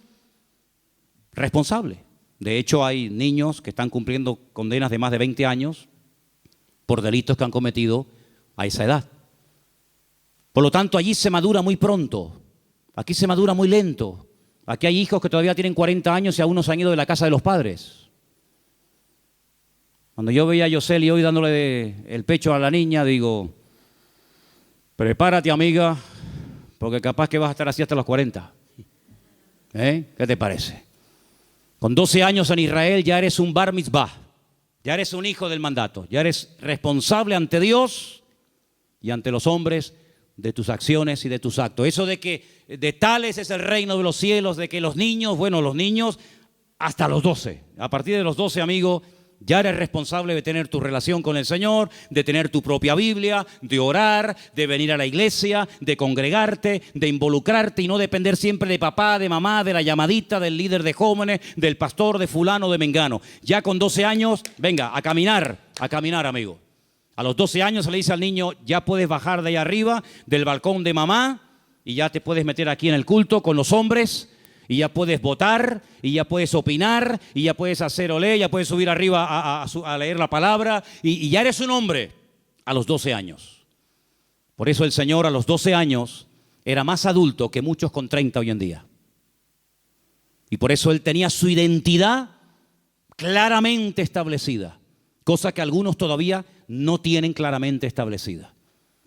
responsable. De hecho, hay niños que están cumpliendo condenas de más de 20 años por delitos que han cometido a esa edad. Por lo tanto, allí se madura muy pronto. Aquí se madura muy lento. Aquí hay hijos que todavía tienen 40 años y aún no se han ido de la casa de los padres. Cuando yo veía a Yoseli hoy dándole el pecho a la niña, digo, prepárate, amiga, porque capaz que vas a estar así hasta los 40. ¿Qué te parece? Con 12 años en Israel ya eres un bar mitzvah, ya eres un hijo del mandato, ya eres responsable ante Dios y ante los hombres de tus acciones y de tus actos. Eso de que de tales es el reino de los cielos, de que los niños, bueno, los niños hasta los 12. A partir de los 12, amigo, ya eres responsable de tener tu relación con el Señor, de tener tu propia Biblia, de orar, de venir a la iglesia, de congregarte, de involucrarte y no depender siempre de papá, de mamá, de la llamadita, del líder de jóvenes, del pastor, de fulano, de mengano. Ya con 12 años, venga, a caminar, amigo. A los 12 años se le dice al niño, ya puedes bajar de ahí arriba, del balcón de mamá, y ya te puedes meter aquí en el culto con los hombres, y ya puedes votar, y ya puedes opinar, y ya puedes hacer olé, ya puedes subir arriba a leer la palabra, y ya eres un hombre a los 12 años. Por eso el Señor a los 12 años era más adulto que muchos con 30 hoy en día. Y por eso Él tenía su identidad claramente establecida, cosa que algunos todavía no tienen claramente establecida.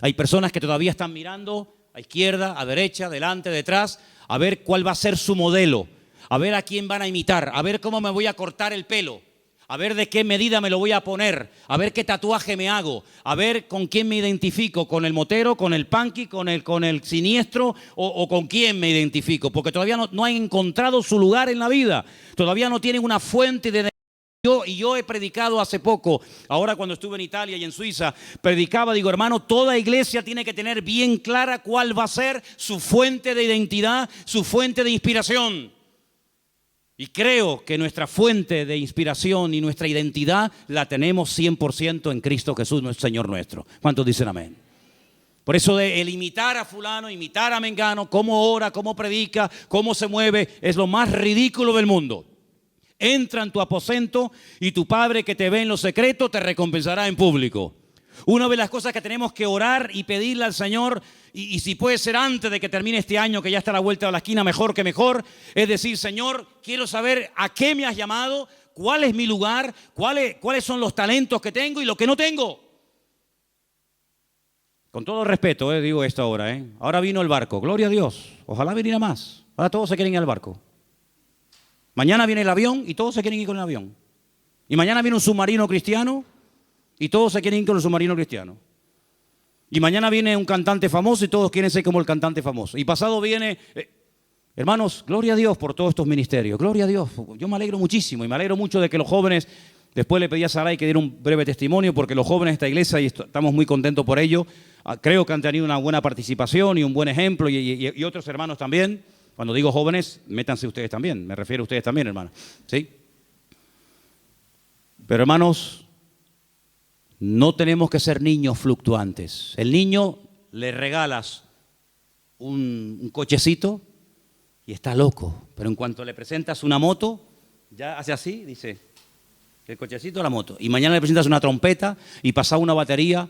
Hay personas que todavía están mirando a izquierda, a derecha, delante, detrás, a ver cuál va a ser su modelo, a ver a quién van a imitar, a ver cómo me voy a cortar el pelo, a ver de qué medida me lo voy a poner, a ver qué tatuaje me hago, a ver con quién me identifico, con el motero, con el punky, con el siniestro o con quién me identifico, porque todavía no han encontrado su lugar en la vida, todavía no tienen una fuente de... Yo he predicado hace poco, ahora cuando estuve en Italia y en Suiza, predicaba, digo, hermano, toda iglesia tiene que tener bien clara cuál va a ser su fuente de identidad, su fuente de inspiración. Y creo que nuestra fuente de inspiración y nuestra identidad la tenemos 100% en Cristo Jesús, nuestro Señor nuestro. ¿Cuántos dicen amén? Por eso el imitar a fulano, imitar a mengano, cómo ora, cómo predica, cómo se mueve, es lo más ridículo del mundo. Entra en tu aposento y tu Padre que te ve en lo secreto te recompensará en público. Una de las cosas que tenemos que orar y pedirle al Señor, y si puede ser antes de que termine este año, que ya está a la vuelta de la esquina, mejor que mejor, es decir, Señor, quiero saber a qué me has llamado, cuál es mi lugar, cuáles son los talentos que tengo y lo que no tengo. Con todo respeto, digo esto ahora. Ahora vino el barco, gloria a Dios, ojalá viniera más. Ahora todos se quieren ir al barco. Mañana viene el avión y todos se quieren ir con el avión. Y mañana viene un submarino cristiano y todos se quieren ir con el submarino cristiano. Y mañana viene un cantante famoso y todos quieren ser como el cantante famoso. Y pasado viene... hermanos, gloria a Dios por todos estos ministerios. Gloria a Dios. Yo me alegro muchísimo y me alegro mucho de que los jóvenes... Después le pedí a Saray que diera un breve testimonio porque los jóvenes de esta iglesia, y estamos muy contentos por ello, creo que han tenido una buena participación y un buen ejemplo y otros hermanos también. Cuando digo jóvenes, métanse ustedes también. Me refiero a ustedes también, hermano. ¿Sí? Pero, hermanos, no tenemos que ser niños fluctuantes. El niño le regalas un cochecito y está loco. Pero en cuanto le presentas una moto, ya hace así, dice, el cochecito, la moto. Y mañana le presentas una trompeta y pasa una batería,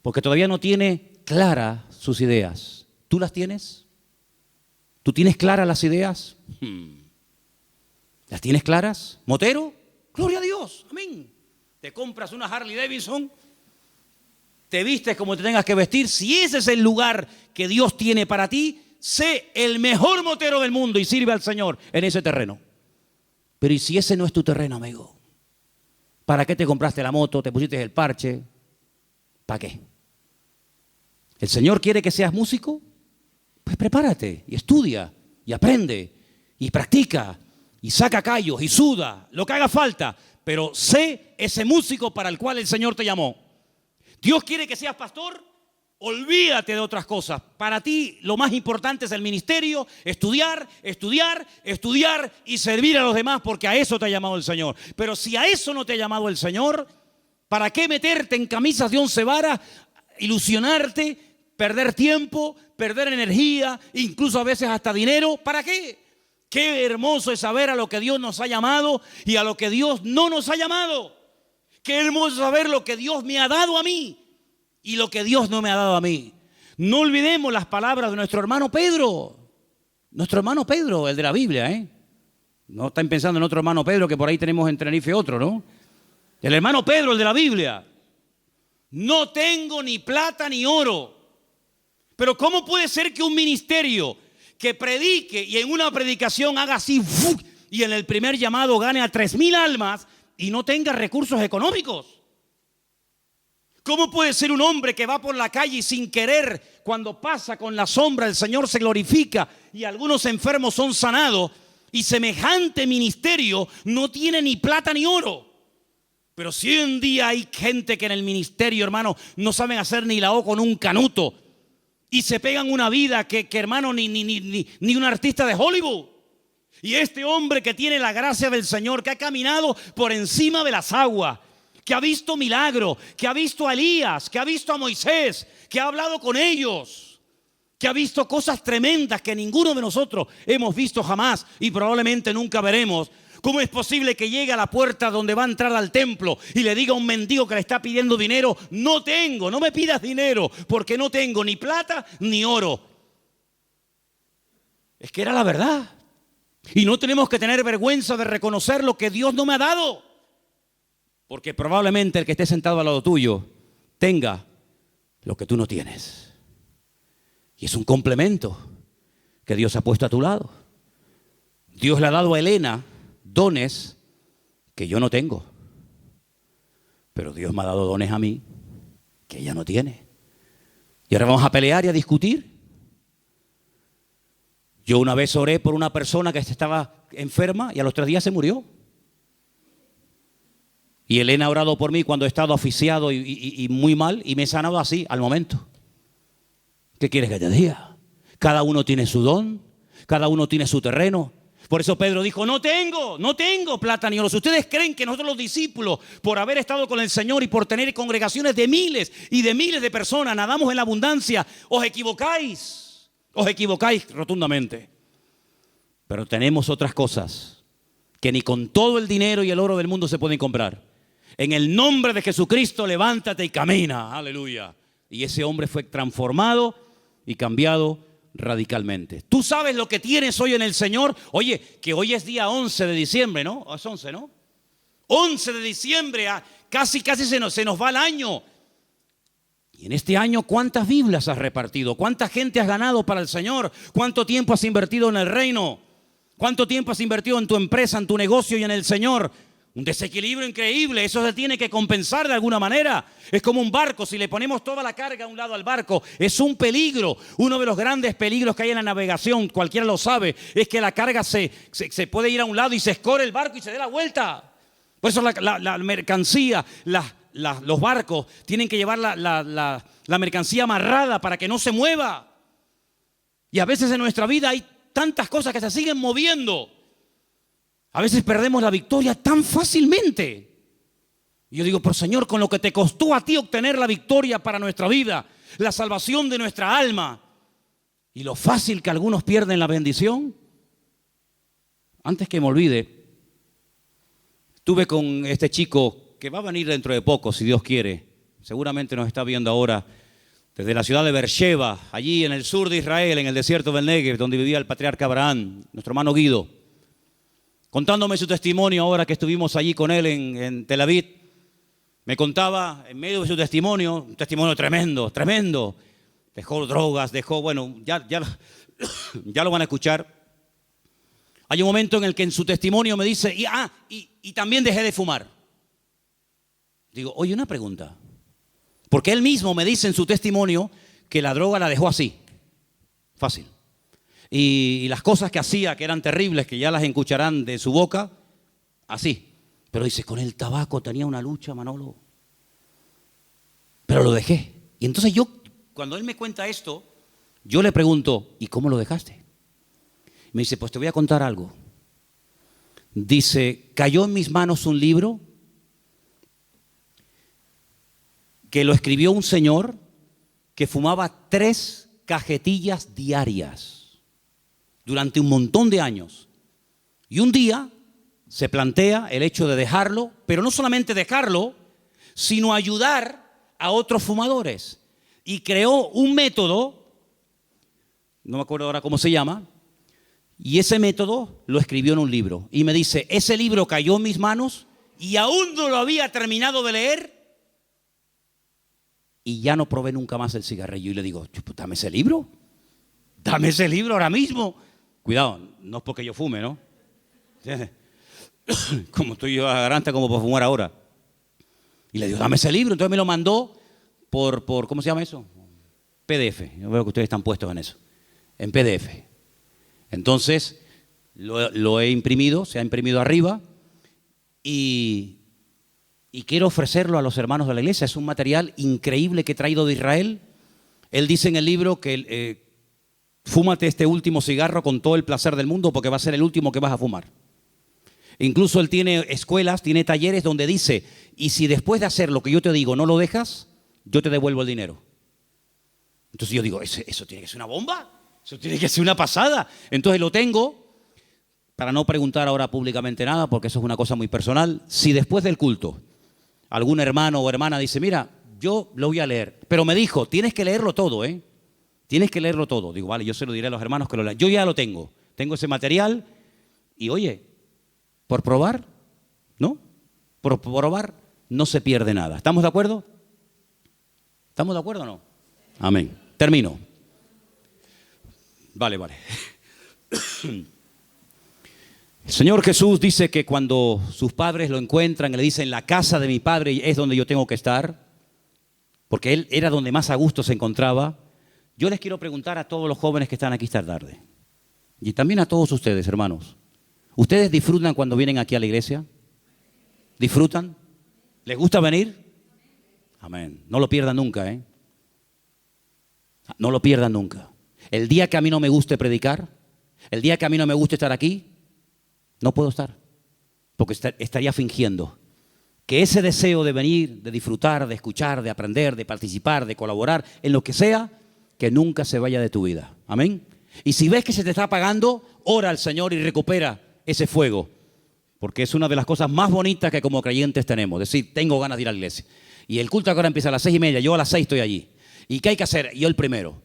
porque todavía no tiene claras sus ideas. ¿Tú las tienes? ¿Tú tienes claras las ideas? ¿Las tienes claras? ¿Motero? Gloria a Dios, amén. Te compras una Harley Davidson, te vistes como te tengas que vestir. Si ese es el lugar que Dios tiene para ti, sé el mejor motero del mundo y sirve al Señor en ese terreno. Pero ¿y si ese no es tu terreno, amigo? ¿Para qué te compraste la moto? ¿Te pusiste el parche? ¿Para qué? ¿El Señor quiere que seas músico? Pues prepárate y estudia y aprende y practica y saca callos y suda, lo que haga falta, pero sé ese músico para el cual el Señor te llamó. Dios quiere que seas pastor, olvídate de otras cosas. Para ti lo más importante es el ministerio, estudiar y servir a los demás, porque a eso te ha llamado el Señor. Pero si a eso no te ha llamado el Señor, ¿para qué meterte en camisas de 11 varas, ilusionarte, perder tiempo, perder energía, incluso a veces hasta dinero? ¿Para qué? Qué hermoso es saber a lo que Dios nos ha llamado y a lo que Dios no nos ha llamado. Qué hermoso saber lo que Dios me ha dado a mí y lo que Dios no me ha dado a mí. No olvidemos las palabras de nuestro hermano Pedro. Nuestro hermano Pedro, el de la Biblia, ¿eh? No están pensando en otro hermano Pedro que por ahí tenemos en Tenerife otro, ¿no? El hermano Pedro, el de la Biblia. No tengo ni plata ni oro. Pero ¿cómo puede ser que un ministerio que predique y en una predicación haga así y en el primer llamado gane a 3,000 almas y no tenga recursos económicos? ¿Cómo puede ser un hombre que va por la calle y sin querer, cuando pasa con la sombra, el Señor se glorifica y algunos enfermos son sanados, y semejante ministerio no tiene ni plata ni oro? Pero si hoy en día hay gente que en el ministerio, hermano, no saben hacer ni la O con un canuto y se pegan una vida que hermano, ni un artista de Hollywood. Y este hombre que tiene la gracia del Señor, que ha caminado por encima de las aguas, que ha visto milagros, que ha visto a Elías, que ha visto a Moisés, que ha hablado con ellos, que ha visto cosas tremendas que ninguno de nosotros hemos visto jamás y probablemente nunca veremos. ¿Cómo es posible que llegue a la puerta donde va a entrar al templo y le diga a un mendigo que le está pidiendo dinero: no tengo, no me pidas dinero porque no tengo ni plata ni oro? Es que era la verdad. Y no tenemos que tener vergüenza de reconocer lo que Dios no me ha dado, porque probablemente el que esté sentado al lado tuyo tenga lo que tú no tienes. Y es un complemento que Dios ha puesto a tu lado. Dios le ha dado a Elena dones que yo no tengo, pero Dios me ha dado dones a mí que ella no tiene. Y ahora vamos a pelear y a discutir. Yo una vez oré por una persona que estaba enferma y a los 3 días se murió. Y Elena ha orado por mí cuando he estado asfixiado y muy mal, y me he sanado así, al momento. ¿Qué quieres que te diga? Cada uno tiene su don, cada uno tiene su terreno. Por eso Pedro dijo: no tengo plata ni oro. Si ustedes creen que nosotros los discípulos, por haber estado con el Señor y por tener congregaciones de miles y de miles de personas, nadamos en la abundancia, os equivocáis rotundamente. Pero tenemos otras cosas que ni con todo el dinero y el oro del mundo se pueden comprar. En el nombre de Jesucristo, levántate y camina. Aleluya. Y ese hombre fue transformado y cambiado radicalmente. Tú sabes lo que tienes hoy en el Señor. Oye, que hoy es día 11 de diciembre, ¿no? Es 11, ¿no? 11 de diciembre, casi se nos va el año. Y en este año, ¿cuántas Biblias has repartido? ¿Cuánta gente has ganado para el Señor? ¿Cuánto tiempo has invertido en el reino? ¿Cuánto tiempo has invertido en tu empresa, en tu negocio y en el Señor? Un desequilibrio increíble, eso se tiene que compensar de alguna manera. Es como un barco, si le ponemos toda la carga a un lado al barco, es un peligro. Uno de los grandes peligros que hay en la navegación, cualquiera lo sabe, es que la carga se puede ir a un lado y se escore el barco y se dé la vuelta. Por eso la mercancía, los barcos tienen que llevar la mercancía amarrada para que no se mueva. Y a veces en nuestra vida hay tantas cosas que se siguen moviendo. A veces perdemos la victoria tan fácilmente. Y yo digo: pero Señor, con lo que te costó a ti obtener la victoria para nuestra vida, la salvación de nuestra alma, y lo fácil que algunos pierden la bendición. Antes que me olvide, estuve con este chico que va a venir dentro de poco, si Dios quiere. Seguramente nos está viendo ahora desde la ciudad de Beersheba, allí en el sur de Israel, en el desierto del Negev, donde vivía el patriarca Abraham, nuestro hermano Guido, contándome su testimonio ahora que estuvimos allí con él en Tel Aviv. Me contaba en medio de su testimonio, un testimonio tremendo. Dejó drogas, bueno, ya lo van a escuchar. Hay un momento en el que en su testimonio me dice: y también dejé de fumar. Digo: oye, una pregunta. Porque él mismo me dice en su testimonio que la droga la dejó así, fácil. Y las cosas que hacía, que eran terribles, que ya las escucharán de su boca, así. Pero dice: con el tabaco tenía una lucha, Manolo. Pero lo dejé. Y entonces cuando él me cuenta esto, yo le pregunto: ¿y cómo lo dejaste? Me dice: pues te voy a contar algo. Dice: cayó en mis manos un libro que lo escribió un señor que fumaba 3 cajetillas diarias durante un montón de años. Y un día se plantea el hecho de dejarlo, pero no solamente dejarlo, sino ayudar a otros fumadores. y creó un método, no me acuerdo ahora cómo se llama, y ese método lo escribió en un libro. Y me dice, ese libro cayó en mis manos y aún no lo había terminado de leer y ya no probé nunca más el cigarrillo. Y le digo, dame ese libro ahora mismo. Cuidado, no es porque yo fume, ¿no? Como estoy yo a garanta como para fumar ahora. Y le digo, dame ese libro. Entonces me lo mandó por ¿cómo se llama eso? PDF. Yo veo que ustedes están puestos en eso. En PDF. Entonces, lo he imprimido, se ha imprimido arriba y quiero ofrecerlo a los hermanos de la iglesia. Es un material increíble que he traído de Israel. Él dice en el libro que fúmate este último cigarro con todo el placer del mundo porque va a ser el último que vas a fumar. Incluso él tiene escuelas, tiene talleres donde dice, y si después de hacer lo que yo te digo no lo dejas, yo te devuelvo el dinero. Entonces yo digo, ¿eso tiene que ser una bomba? ¿Eso tiene que ser una pasada? Entonces lo tengo, para no preguntar ahora públicamente nada, porque eso es una cosa muy personal. Si después del culto algún hermano o hermana dice, mira, yo lo voy a leer, pero me dijo, tienes que leerlo todo, ¿eh? Tienes que leerlo todo. Digo, vale, yo se lo diré a los hermanos que lo lean. Yo ya lo tengo ese material y oye, por probar, ¿no? Por probar no se pierde nada. ¿Estamos de acuerdo? ¿Estamos de acuerdo o no? Amén. Termino. Vale. El Señor Jesús dice que cuando sus padres lo encuentran y le dicen, la casa de mi padre es donde yo tengo que estar, porque Él era donde más a gusto se encontraba. Yo les quiero preguntar a todos los jóvenes que están aquí esta tarde, y también a todos ustedes, hermanos, ¿ustedes disfrutan cuando vienen aquí a la iglesia? ¿Disfrutan? ¿Les gusta venir? Amén. No lo pierdan nunca, ¿eh? No lo pierdan nunca. El día que a mí no me guste predicar, el día que a mí no me guste estar aquí, no puedo estar, porque estaría fingiendo. Que ese deseo de venir, de disfrutar, de escuchar, de aprender, de participar, de colaborar, en lo que sea, que nunca se vaya de tu vida. Amén. Y si ves que se te está apagando, ora al Señor y recupera ese fuego, porque es una de las cosas más bonitas que como creyentes tenemos. Decir, tengo ganas de ir a la iglesia. Y el culto ahora empieza a las 6:30, yo a las 6 estoy allí. ¿Y qué hay que hacer? Yo el primero.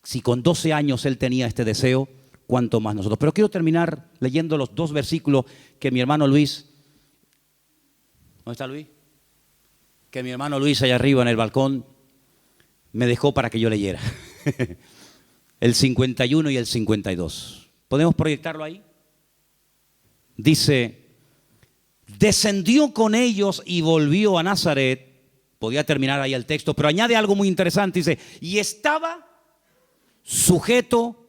Si con 12 años él tenía este deseo, ¿cuánto más nosotros? Pero quiero terminar leyendo los 2 versículos que mi hermano Luis, ¿dónde está Luis? Que mi hermano Luis allá arriba en el balcón me dejó para que yo leyera. El 51 y el 52. ¿Podemos proyectarlo ahí? Dice, descendió con ellos y volvió a Nazaret. Podía terminar ahí el texto, pero añade algo muy interesante. Dice, y estaba sujeto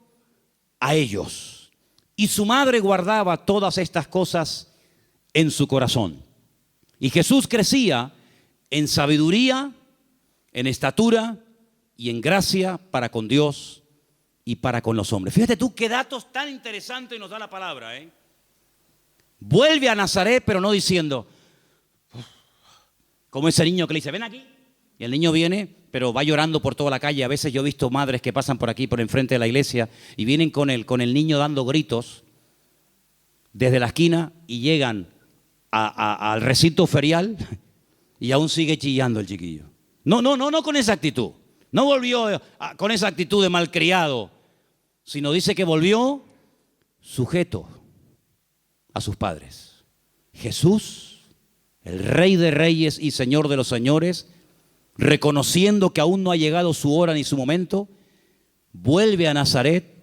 a ellos. Y su madre guardaba todas estas cosas en su corazón. Y Jesús crecía en sabiduría, en estatura y en gracia para con Dios y para con los hombres. Fíjate tú qué datos tan interesantes nos da la palabra, ¿eh? Vuelve a Nazaret, pero no diciendo, como ese niño que le dice, ven aquí. Y el niño viene, pero va llorando por toda la calle. A veces yo he visto madres que pasan por aquí, por enfrente de la iglesia, y vienen con el niño dando gritos desde la esquina y llegan al recinto ferial y aún sigue chillando el chiquillo. No con esa actitud. No volvió con esa actitud de malcriado, sino dice que volvió sujeto a sus padres. Jesús, el Rey de Reyes y Señor de los Señores, reconociendo que aún no ha llegado su hora ni su momento, vuelve a Nazaret,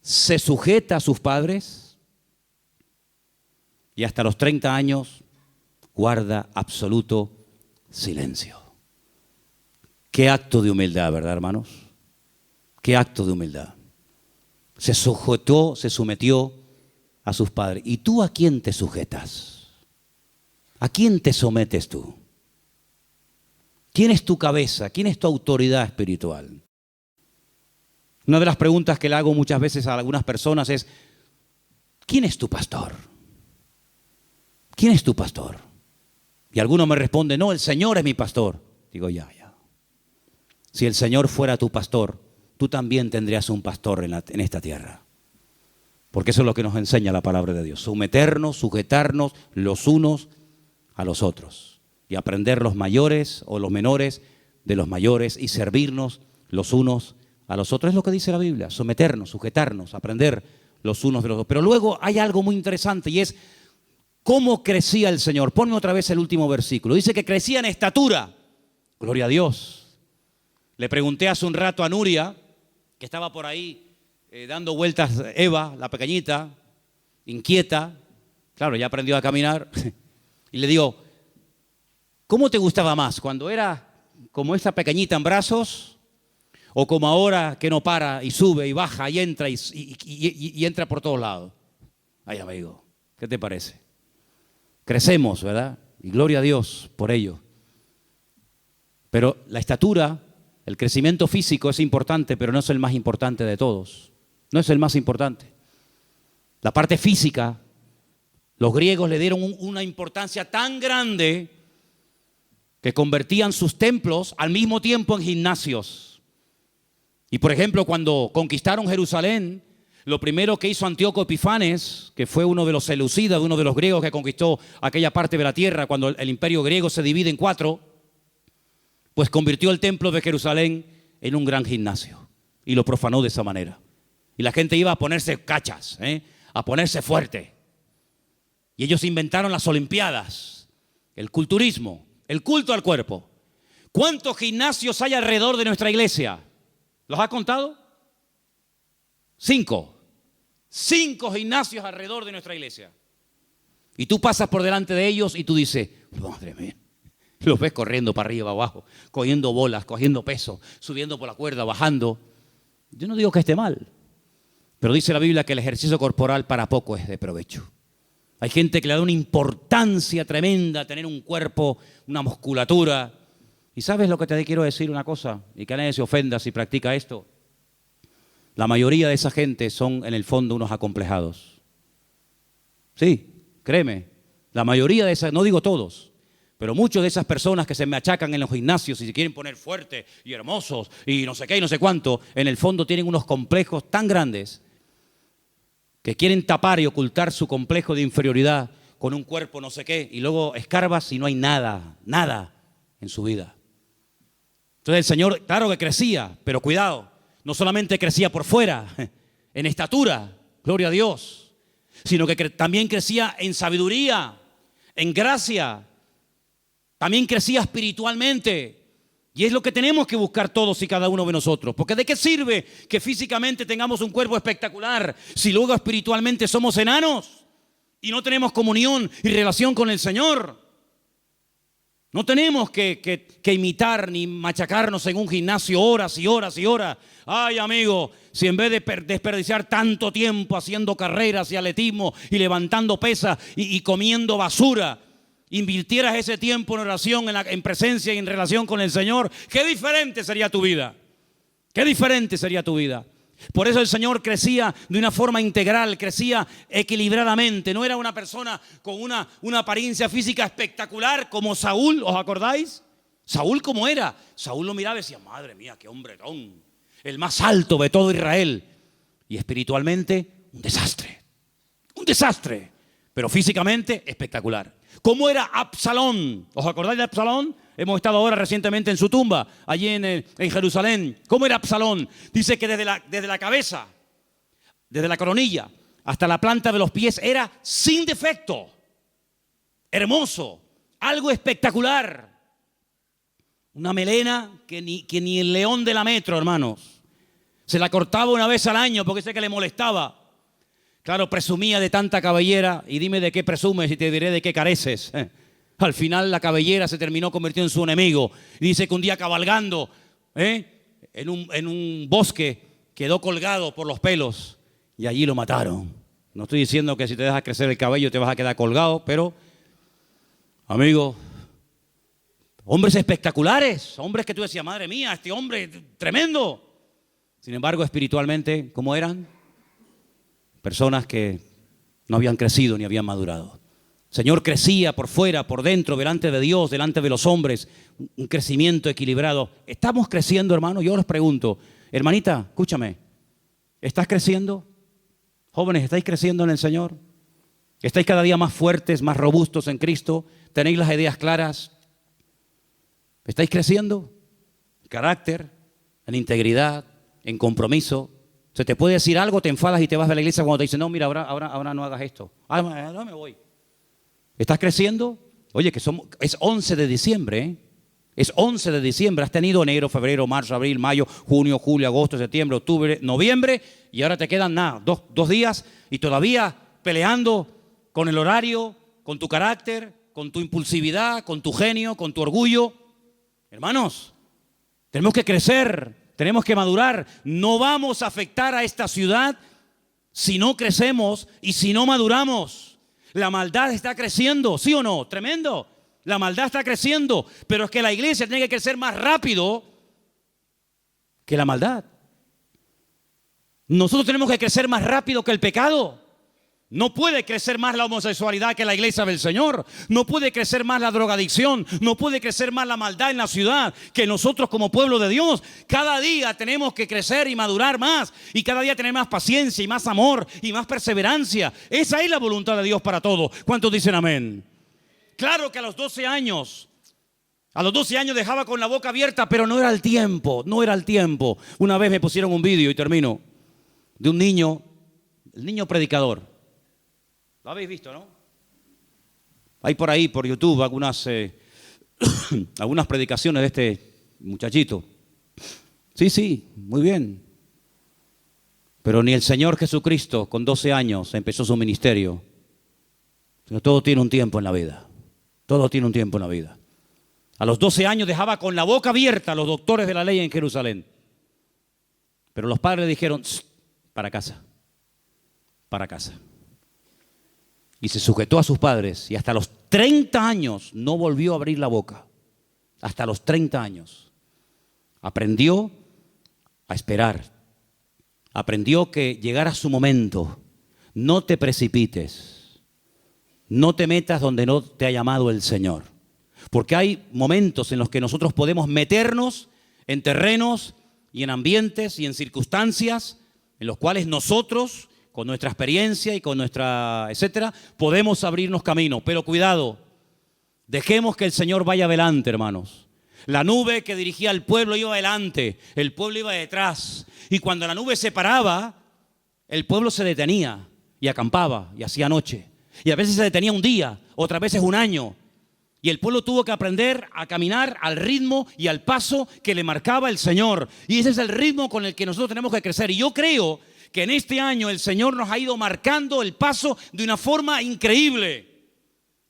se sujeta a sus padres y hasta los 30 años guarda absoluto silencio. Qué acto de humildad, ¿verdad, hermanos? Qué acto de humildad. Se sujetó, se sometió a sus padres. ¿Y tú a quién te sujetas? ¿A quién te sometes tú? ¿Quién es tu cabeza? ¿Quién es tu autoridad espiritual? Una de las preguntas que le hago muchas veces a algunas personas es, ¿quién es tu pastor? ¿Quién es tu pastor? Y alguno me responde, no, el Señor es mi pastor. Digo, ya. Si el Señor fuera tu pastor, tú también tendrías un pastor en esta tierra. Porque eso es lo que nos enseña la palabra de Dios. Someternos, sujetarnos los unos a los otros. Y aprender los mayores o los menores de los mayores y servirnos los unos a los otros. Es lo que dice la Biblia, someternos, sujetarnos, aprender los unos de los otros. Pero luego hay algo muy interesante y es cómo crecía el Señor. Ponme otra vez el último versículo. Dice que crecía en estatura. Gloria a Dios. Le pregunté hace un rato a Nuria, que estaba por ahí dando vueltas, Eva, la pequeñita, inquieta. Claro, ya aprendió a caminar. Y le digo, ¿cómo te gustaba más? ¿Cuando era como esta pequeñita en brazos? ¿O como ahora que no para y sube y baja y entra y entra por todos lados? Ay, amigo, ¿qué te parece? Crecemos, ¿verdad? Y gloria a Dios por ello. Pero la estatura, el crecimiento físico es importante, pero no es el más importante de todos. No es el más importante. La parte física, los griegos le dieron una importancia tan grande que convertían sus templos al mismo tiempo en gimnasios. Y por ejemplo, cuando conquistaron Jerusalén, lo primero que hizo Antíoco Epifanes, que fue uno de los seleucidas, uno de los griegos que conquistó aquella parte de la tierra cuando el imperio griego se divide en 4, pues convirtió el templo de Jerusalén en un gran gimnasio y lo profanó de esa manera. Y la gente iba a ponerse cachas, a ponerse fuerte. Y ellos inventaron las olimpiadas, el culturismo, el culto al cuerpo. ¿Cuántos gimnasios hay alrededor de nuestra iglesia? ¿Los ha contado? 5. 5 gimnasios alrededor de nuestra iglesia. Y tú pasas por delante de ellos y tú dices, madre mía, los ves corriendo para arriba, abajo, cogiendo bolas, cogiendo peso, subiendo por la cuerda, bajando. Yo no digo que esté mal, pero dice la Biblia que el ejercicio corporal para poco es de provecho. Hay gente que le da una importancia tremenda a tener un cuerpo, una musculatura. ¿Y sabes lo que te quiero decir una cosa? Y que nadie se ofenda si practica esto. La mayoría de esa gente son en el fondo unos acomplejados. Sí, créeme. La mayoría de esas, no digo todos, pero muchas de esas personas que se me achacan en los gimnasios y se quieren poner fuertes y hermosos y no sé qué y no sé cuánto, en el fondo tienen unos complejos tan grandes que quieren tapar y ocultar su complejo de inferioridad con un cuerpo no sé qué y luego escarbas y no hay nada, nada en su vida. Entonces el Señor, claro que crecía, pero cuidado, no solamente crecía por fuera, en estatura, gloria a Dios, sino que también crecía en sabiduría, en gracia, también crecía espiritualmente. Y es lo que tenemos que buscar todos y cada uno de nosotros. Porque ¿de qué sirve que físicamente tengamos un cuerpo espectacular si luego espiritualmente somos enanos y no tenemos comunión y relación con el Señor? No tenemos que imitar ni machacarnos en un gimnasio horas y horas y horas. Ay, amigo, si en vez de desperdiciar tanto tiempo haciendo carreras y atletismo y levantando pesas y comiendo basura, invirtieras ese tiempo en oración, en presencia y en relación con el Señor, qué diferente sería tu vida. Qué diferente sería tu vida. Por eso el Señor crecía de una forma integral, crecía equilibradamente. No era una persona con una apariencia física espectacular como Saúl, ¿os acordáis? Saúl, ¿cómo era? Saúl lo miraba y decía, madre mía, qué hombretón, el más alto de todo Israel. Y espiritualmente, un desastre, pero físicamente espectacular. ¿Cómo era Absalón? ¿Os acordáis de Absalón? Hemos estado ahora recientemente en su tumba, allí en Jerusalén. ¿Cómo era Absalón? Dice que desde la cabeza, desde la coronilla, hasta la planta de los pies, era sin defecto. Hermoso, algo espectacular. Una melena que ni el león de la metro, hermanos. Se la cortaba una vez al año porque sé que le molestaba. Claro, presumía de tanta cabellera y dime de qué presumes y te diré de qué careces. Al final la cabellera se terminó convirtiendo en su enemigo. Y dice que un día cabalgando en un bosque quedó colgado por los pelos y allí lo mataron. No estoy diciendo que si te dejas crecer el cabello te vas a quedar colgado, pero, amigo, hombres espectaculares, hombres que tú decías, madre mía, este hombre tremendo. Sin embargo, espiritualmente, ¿cómo eran? Personas que no habían crecido ni habían madurado. El Señor crecía por fuera, por dentro, delante de Dios, delante de los hombres, un crecimiento equilibrado. ¿Estamos creciendo, hermano? Yo les pregunto, hermanita, escúchame, ¿estás creciendo? Jóvenes, ¿estáis creciendo en el Señor? ¿Estáis cada día más fuertes, más robustos en Cristo? ¿Tenéis las ideas claras? ¿Estáis creciendo? carácter, en integridad, en compromiso. Se te puede decir algo, te enfadas y te vas de la iglesia cuando te dicen, no, mira, ahora no hagas esto. No me voy. ¿Estás creciendo? Oye, es 11 de diciembre, ¿eh? Es 11 de diciembre. Has tenido enero, febrero, marzo, abril, mayo, junio, julio, agosto, septiembre, octubre, noviembre. Y ahora te quedan nada, dos días y todavía peleando con el horario, con tu carácter, con tu impulsividad, con tu genio, con tu orgullo. Hermanos, tenemos que crecer, tenemos que madurar. No vamos a afectar a esta ciudad si no crecemos y si no maduramos. La maldad está creciendo, ¿sí o no? Tremendo. La maldad está creciendo, pero es que la iglesia tiene que crecer más rápido que la maldad. Nosotros tenemos que crecer más rápido que el pecado. No puede crecer más la homosexualidad que la iglesia del Señor. No puede crecer más la drogadicción. No puede crecer más la maldad en la ciudad que nosotros como pueblo de Dios. Cada día tenemos que crecer y madurar más. Y cada día tener más paciencia y más amor y más perseverancia. Esa es la voluntad de Dios para todos. ¿Cuántos dicen amén? Claro que a los 12 años dejaba con la boca abierta, pero no era el tiempo, no era el tiempo. Una vez me pusieron un vídeo, y termino, de un niño, el niño predicador. Lo habéis visto, ¿no? Hay por ahí, por YouTube, algunas predicaciones de este muchachito. Sí, muy bien. Pero ni el Señor Jesucristo con 12 años empezó su ministerio. Sino todo tiene un tiempo en la vida. Todo tiene un tiempo en la vida. A los 12 años dejaba con la boca abierta a los doctores de la ley en Jerusalén. Pero los padres le dijeron, para casa. Y se sujetó a sus padres y hasta los 30 años no volvió a abrir la boca. Hasta los 30 años. Aprendió a esperar. Aprendió que llegara su momento. No te precipites. No te metas donde no te ha llamado el Señor. Porque hay momentos en los que nosotros podemos meternos en terrenos y en ambientes y en circunstancias en los cuales nosotros, con nuestra experiencia y con nuestra etcétera, podemos abrirnos camino. Pero cuidado, dejemos que el Señor vaya adelante, hermanos. La nube que dirigía al pueblo iba adelante, el pueblo iba detrás. Y cuando la nube se paraba, el pueblo se detenía y acampaba y hacía noche. Y a veces se detenía un día, otras veces un año. Y el pueblo tuvo que aprender a caminar al ritmo y al paso que le marcaba el Señor. Y ese es el ritmo con el que nosotros tenemos que crecer. Y yo creo que en este año el Señor nos ha ido marcando el paso de una forma increíble.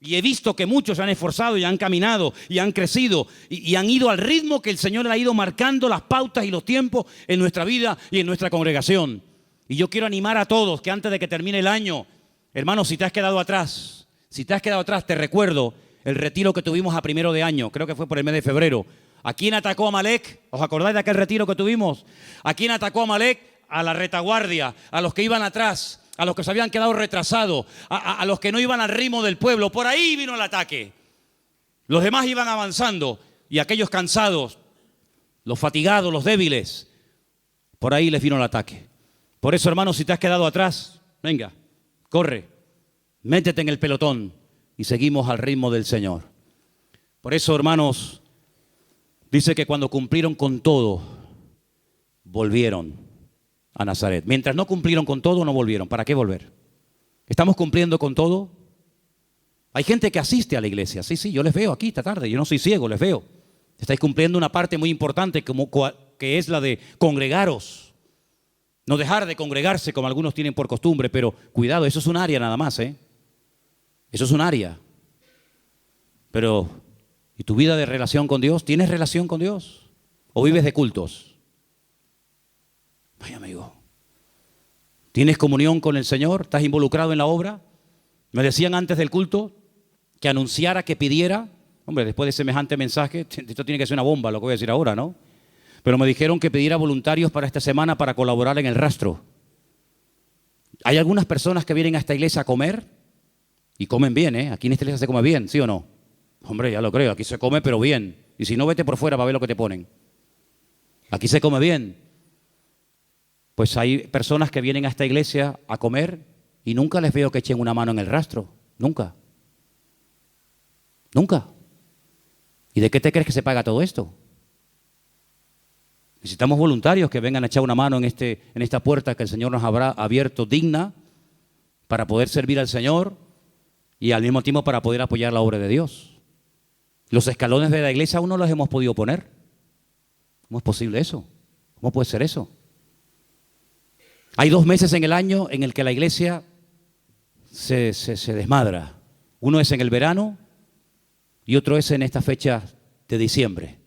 Y he visto que muchos se han esforzado y han caminado y han crecido y han ido al ritmo que el Señor le ha ido marcando las pautas y los tiempos en nuestra vida y en nuestra congregación. Y yo quiero animar a todos que antes de que termine el año, hermano, si te has quedado atrás, te recuerdo el retiro que tuvimos a primero de año, creo que fue por el mes de febrero. ¿A quién atacó a Amalek? ¿Os acordáis de aquel retiro que tuvimos? ¿A quién atacó a Amalek? A la retaguardia, a los que iban atrás, a los que se habían quedado retrasados, a los que no iban al ritmo del pueblo. Por ahí vino el ataque. Los demás iban avanzando y aquellos cansados, los fatigados, los débiles, por ahí les vino el ataque. Por eso, hermano, si te has quedado atrás, venga. Corre, métete en el pelotón y seguimos al ritmo del Señor. Por eso, hermanos, dice que cuando cumplieron con todo, volvieron a Nazaret. Mientras no cumplieron con todo, no volvieron. ¿Para qué volver? ¿Estamos cumpliendo con todo? Hay gente que asiste a la iglesia. Sí, yo les veo aquí esta tarde. Yo no soy ciego, les veo. Estáis cumpliendo una parte muy importante que es la de congregaros. No dejar de congregarse como algunos tienen por costumbre, pero cuidado, eso es un área nada más, ¿eh? Eso es un área. Pero, ¿y tu vida de relación con Dios? ¿Tienes relación con Dios? ¿O vives de cultos? Vaya amigo. ¿Tienes comunión con el Señor? ¿Estás involucrado en la obra? Me decían antes del culto que anunciara, que pidiera. Hombre, después de semejante mensaje, esto tiene que ser una bomba lo que voy a decir ahora, ¿no? Pero me dijeron que pidiera voluntarios para esta semana para colaborar en el rastro. Hay algunas personas que vienen a esta iglesia a comer y comen bien, ¿eh? Aquí en esta iglesia se come bien, ¿sí o no? Hombre, ya lo creo, aquí se come pero bien. Y si no, vete por fuera para ver lo que te ponen. Aquí se come bien. Pues hay personas que vienen a esta iglesia a comer y nunca les veo que echen una mano en el rastro. Nunca. Nunca. ¿Y de qué te crees que se paga todo esto? Necesitamos voluntarios que vengan a echar una mano en esta puerta que el Señor nos habrá abierto digna para poder servir al Señor y al mismo tiempo para poder apoyar la obra de Dios. Los escalones de la iglesia aún no los hemos podido poner. ¿Cómo es posible eso? ¿Cómo puede ser eso? Hay 2 meses en el año en el que la iglesia se desmadra. Uno es en el verano y otro es en esta fecha de diciembre,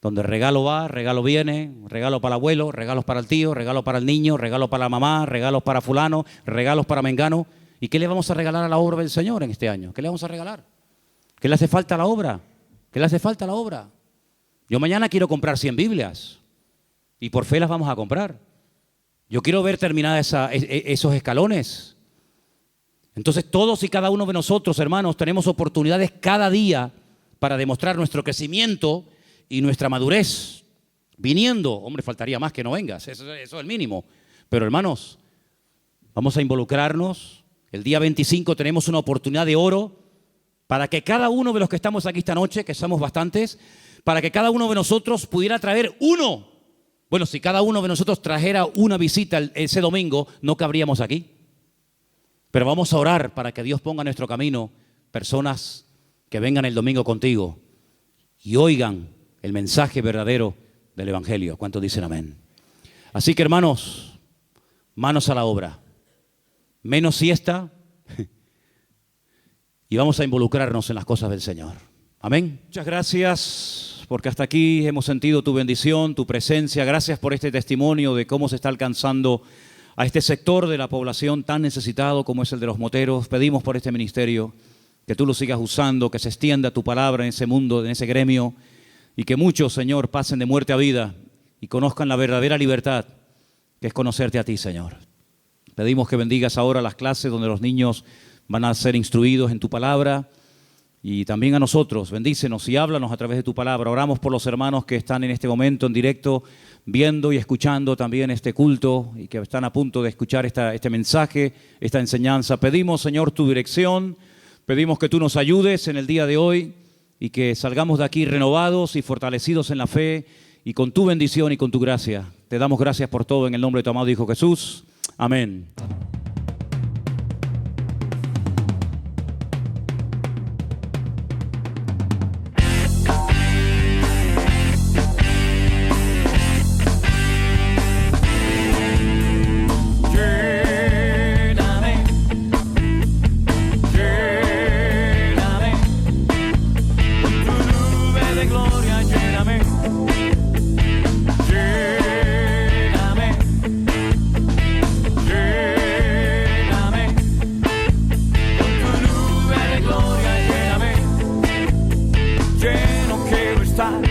donde regalo va, regalo viene, regalo para el abuelo, regalos para el tío, regalo para el niño, regalo para la mamá, regalos para fulano, regalos para mengano. ¿Y qué le vamos a regalar a la obra del Señor en este año? ¿Qué le vamos a regalar? ¿Qué le hace falta a la obra? ¿Qué le hace falta a la obra? Yo mañana quiero comprar 100 Biblias y por fe las vamos a comprar. Yo quiero ver terminadas esos escalones. Entonces todos y cada uno de nosotros, hermanos, tenemos oportunidades cada día para demostrar nuestro crecimiento y nuestra madurez. Viniendo, hombre, faltaría más que no vengas, eso es el mínimo. Pero hermanos, vamos a involucrarnos. El día 25 tenemos una oportunidad de oro para que cada uno de los que estamos aquí esta noche, que somos bastantes, para que cada uno de nosotros pudiera traer uno. Bueno, si cada uno de nosotros trajera una visita ese domingo, no cabríamos aquí. Pero vamos a orar para que Dios ponga en nuestro camino personas que vengan el domingo contigo y oigan el mensaje verdadero del Evangelio. ¿Cuántos dicen amén? Así que, hermanos, manos a la obra. Menos siesta y vamos a involucrarnos en las cosas del Señor. Amén. Muchas gracias porque hasta aquí hemos sentido tu bendición, tu presencia. Gracias por este testimonio de cómo se está alcanzando a este sector de la población tan necesitado como es el de los moteros. Pedimos por este ministerio que tú lo sigas usando, que se extienda tu palabra en ese mundo, en ese gremio, y que muchos, Señor, pasen de muerte a vida y conozcan la verdadera libertad, que es conocerte a ti, Señor. Pedimos que bendigas ahora las clases donde los niños van a ser instruidos en tu palabra y también a nosotros. Bendícenos y háblanos a través de tu palabra. Oramos por los hermanos que están en este momento en directo, viendo y escuchando también este culto y que están a punto de escuchar este mensaje, esta enseñanza. Pedimos, Señor, tu dirección. Pedimos que tú nos ayudes en el día de hoy y que salgamos de aquí renovados y fortalecidos en la fe y con tu bendición y con tu gracia. Te damos gracias por todo en el nombre de tu amado Hijo Jesús. Amén. Estar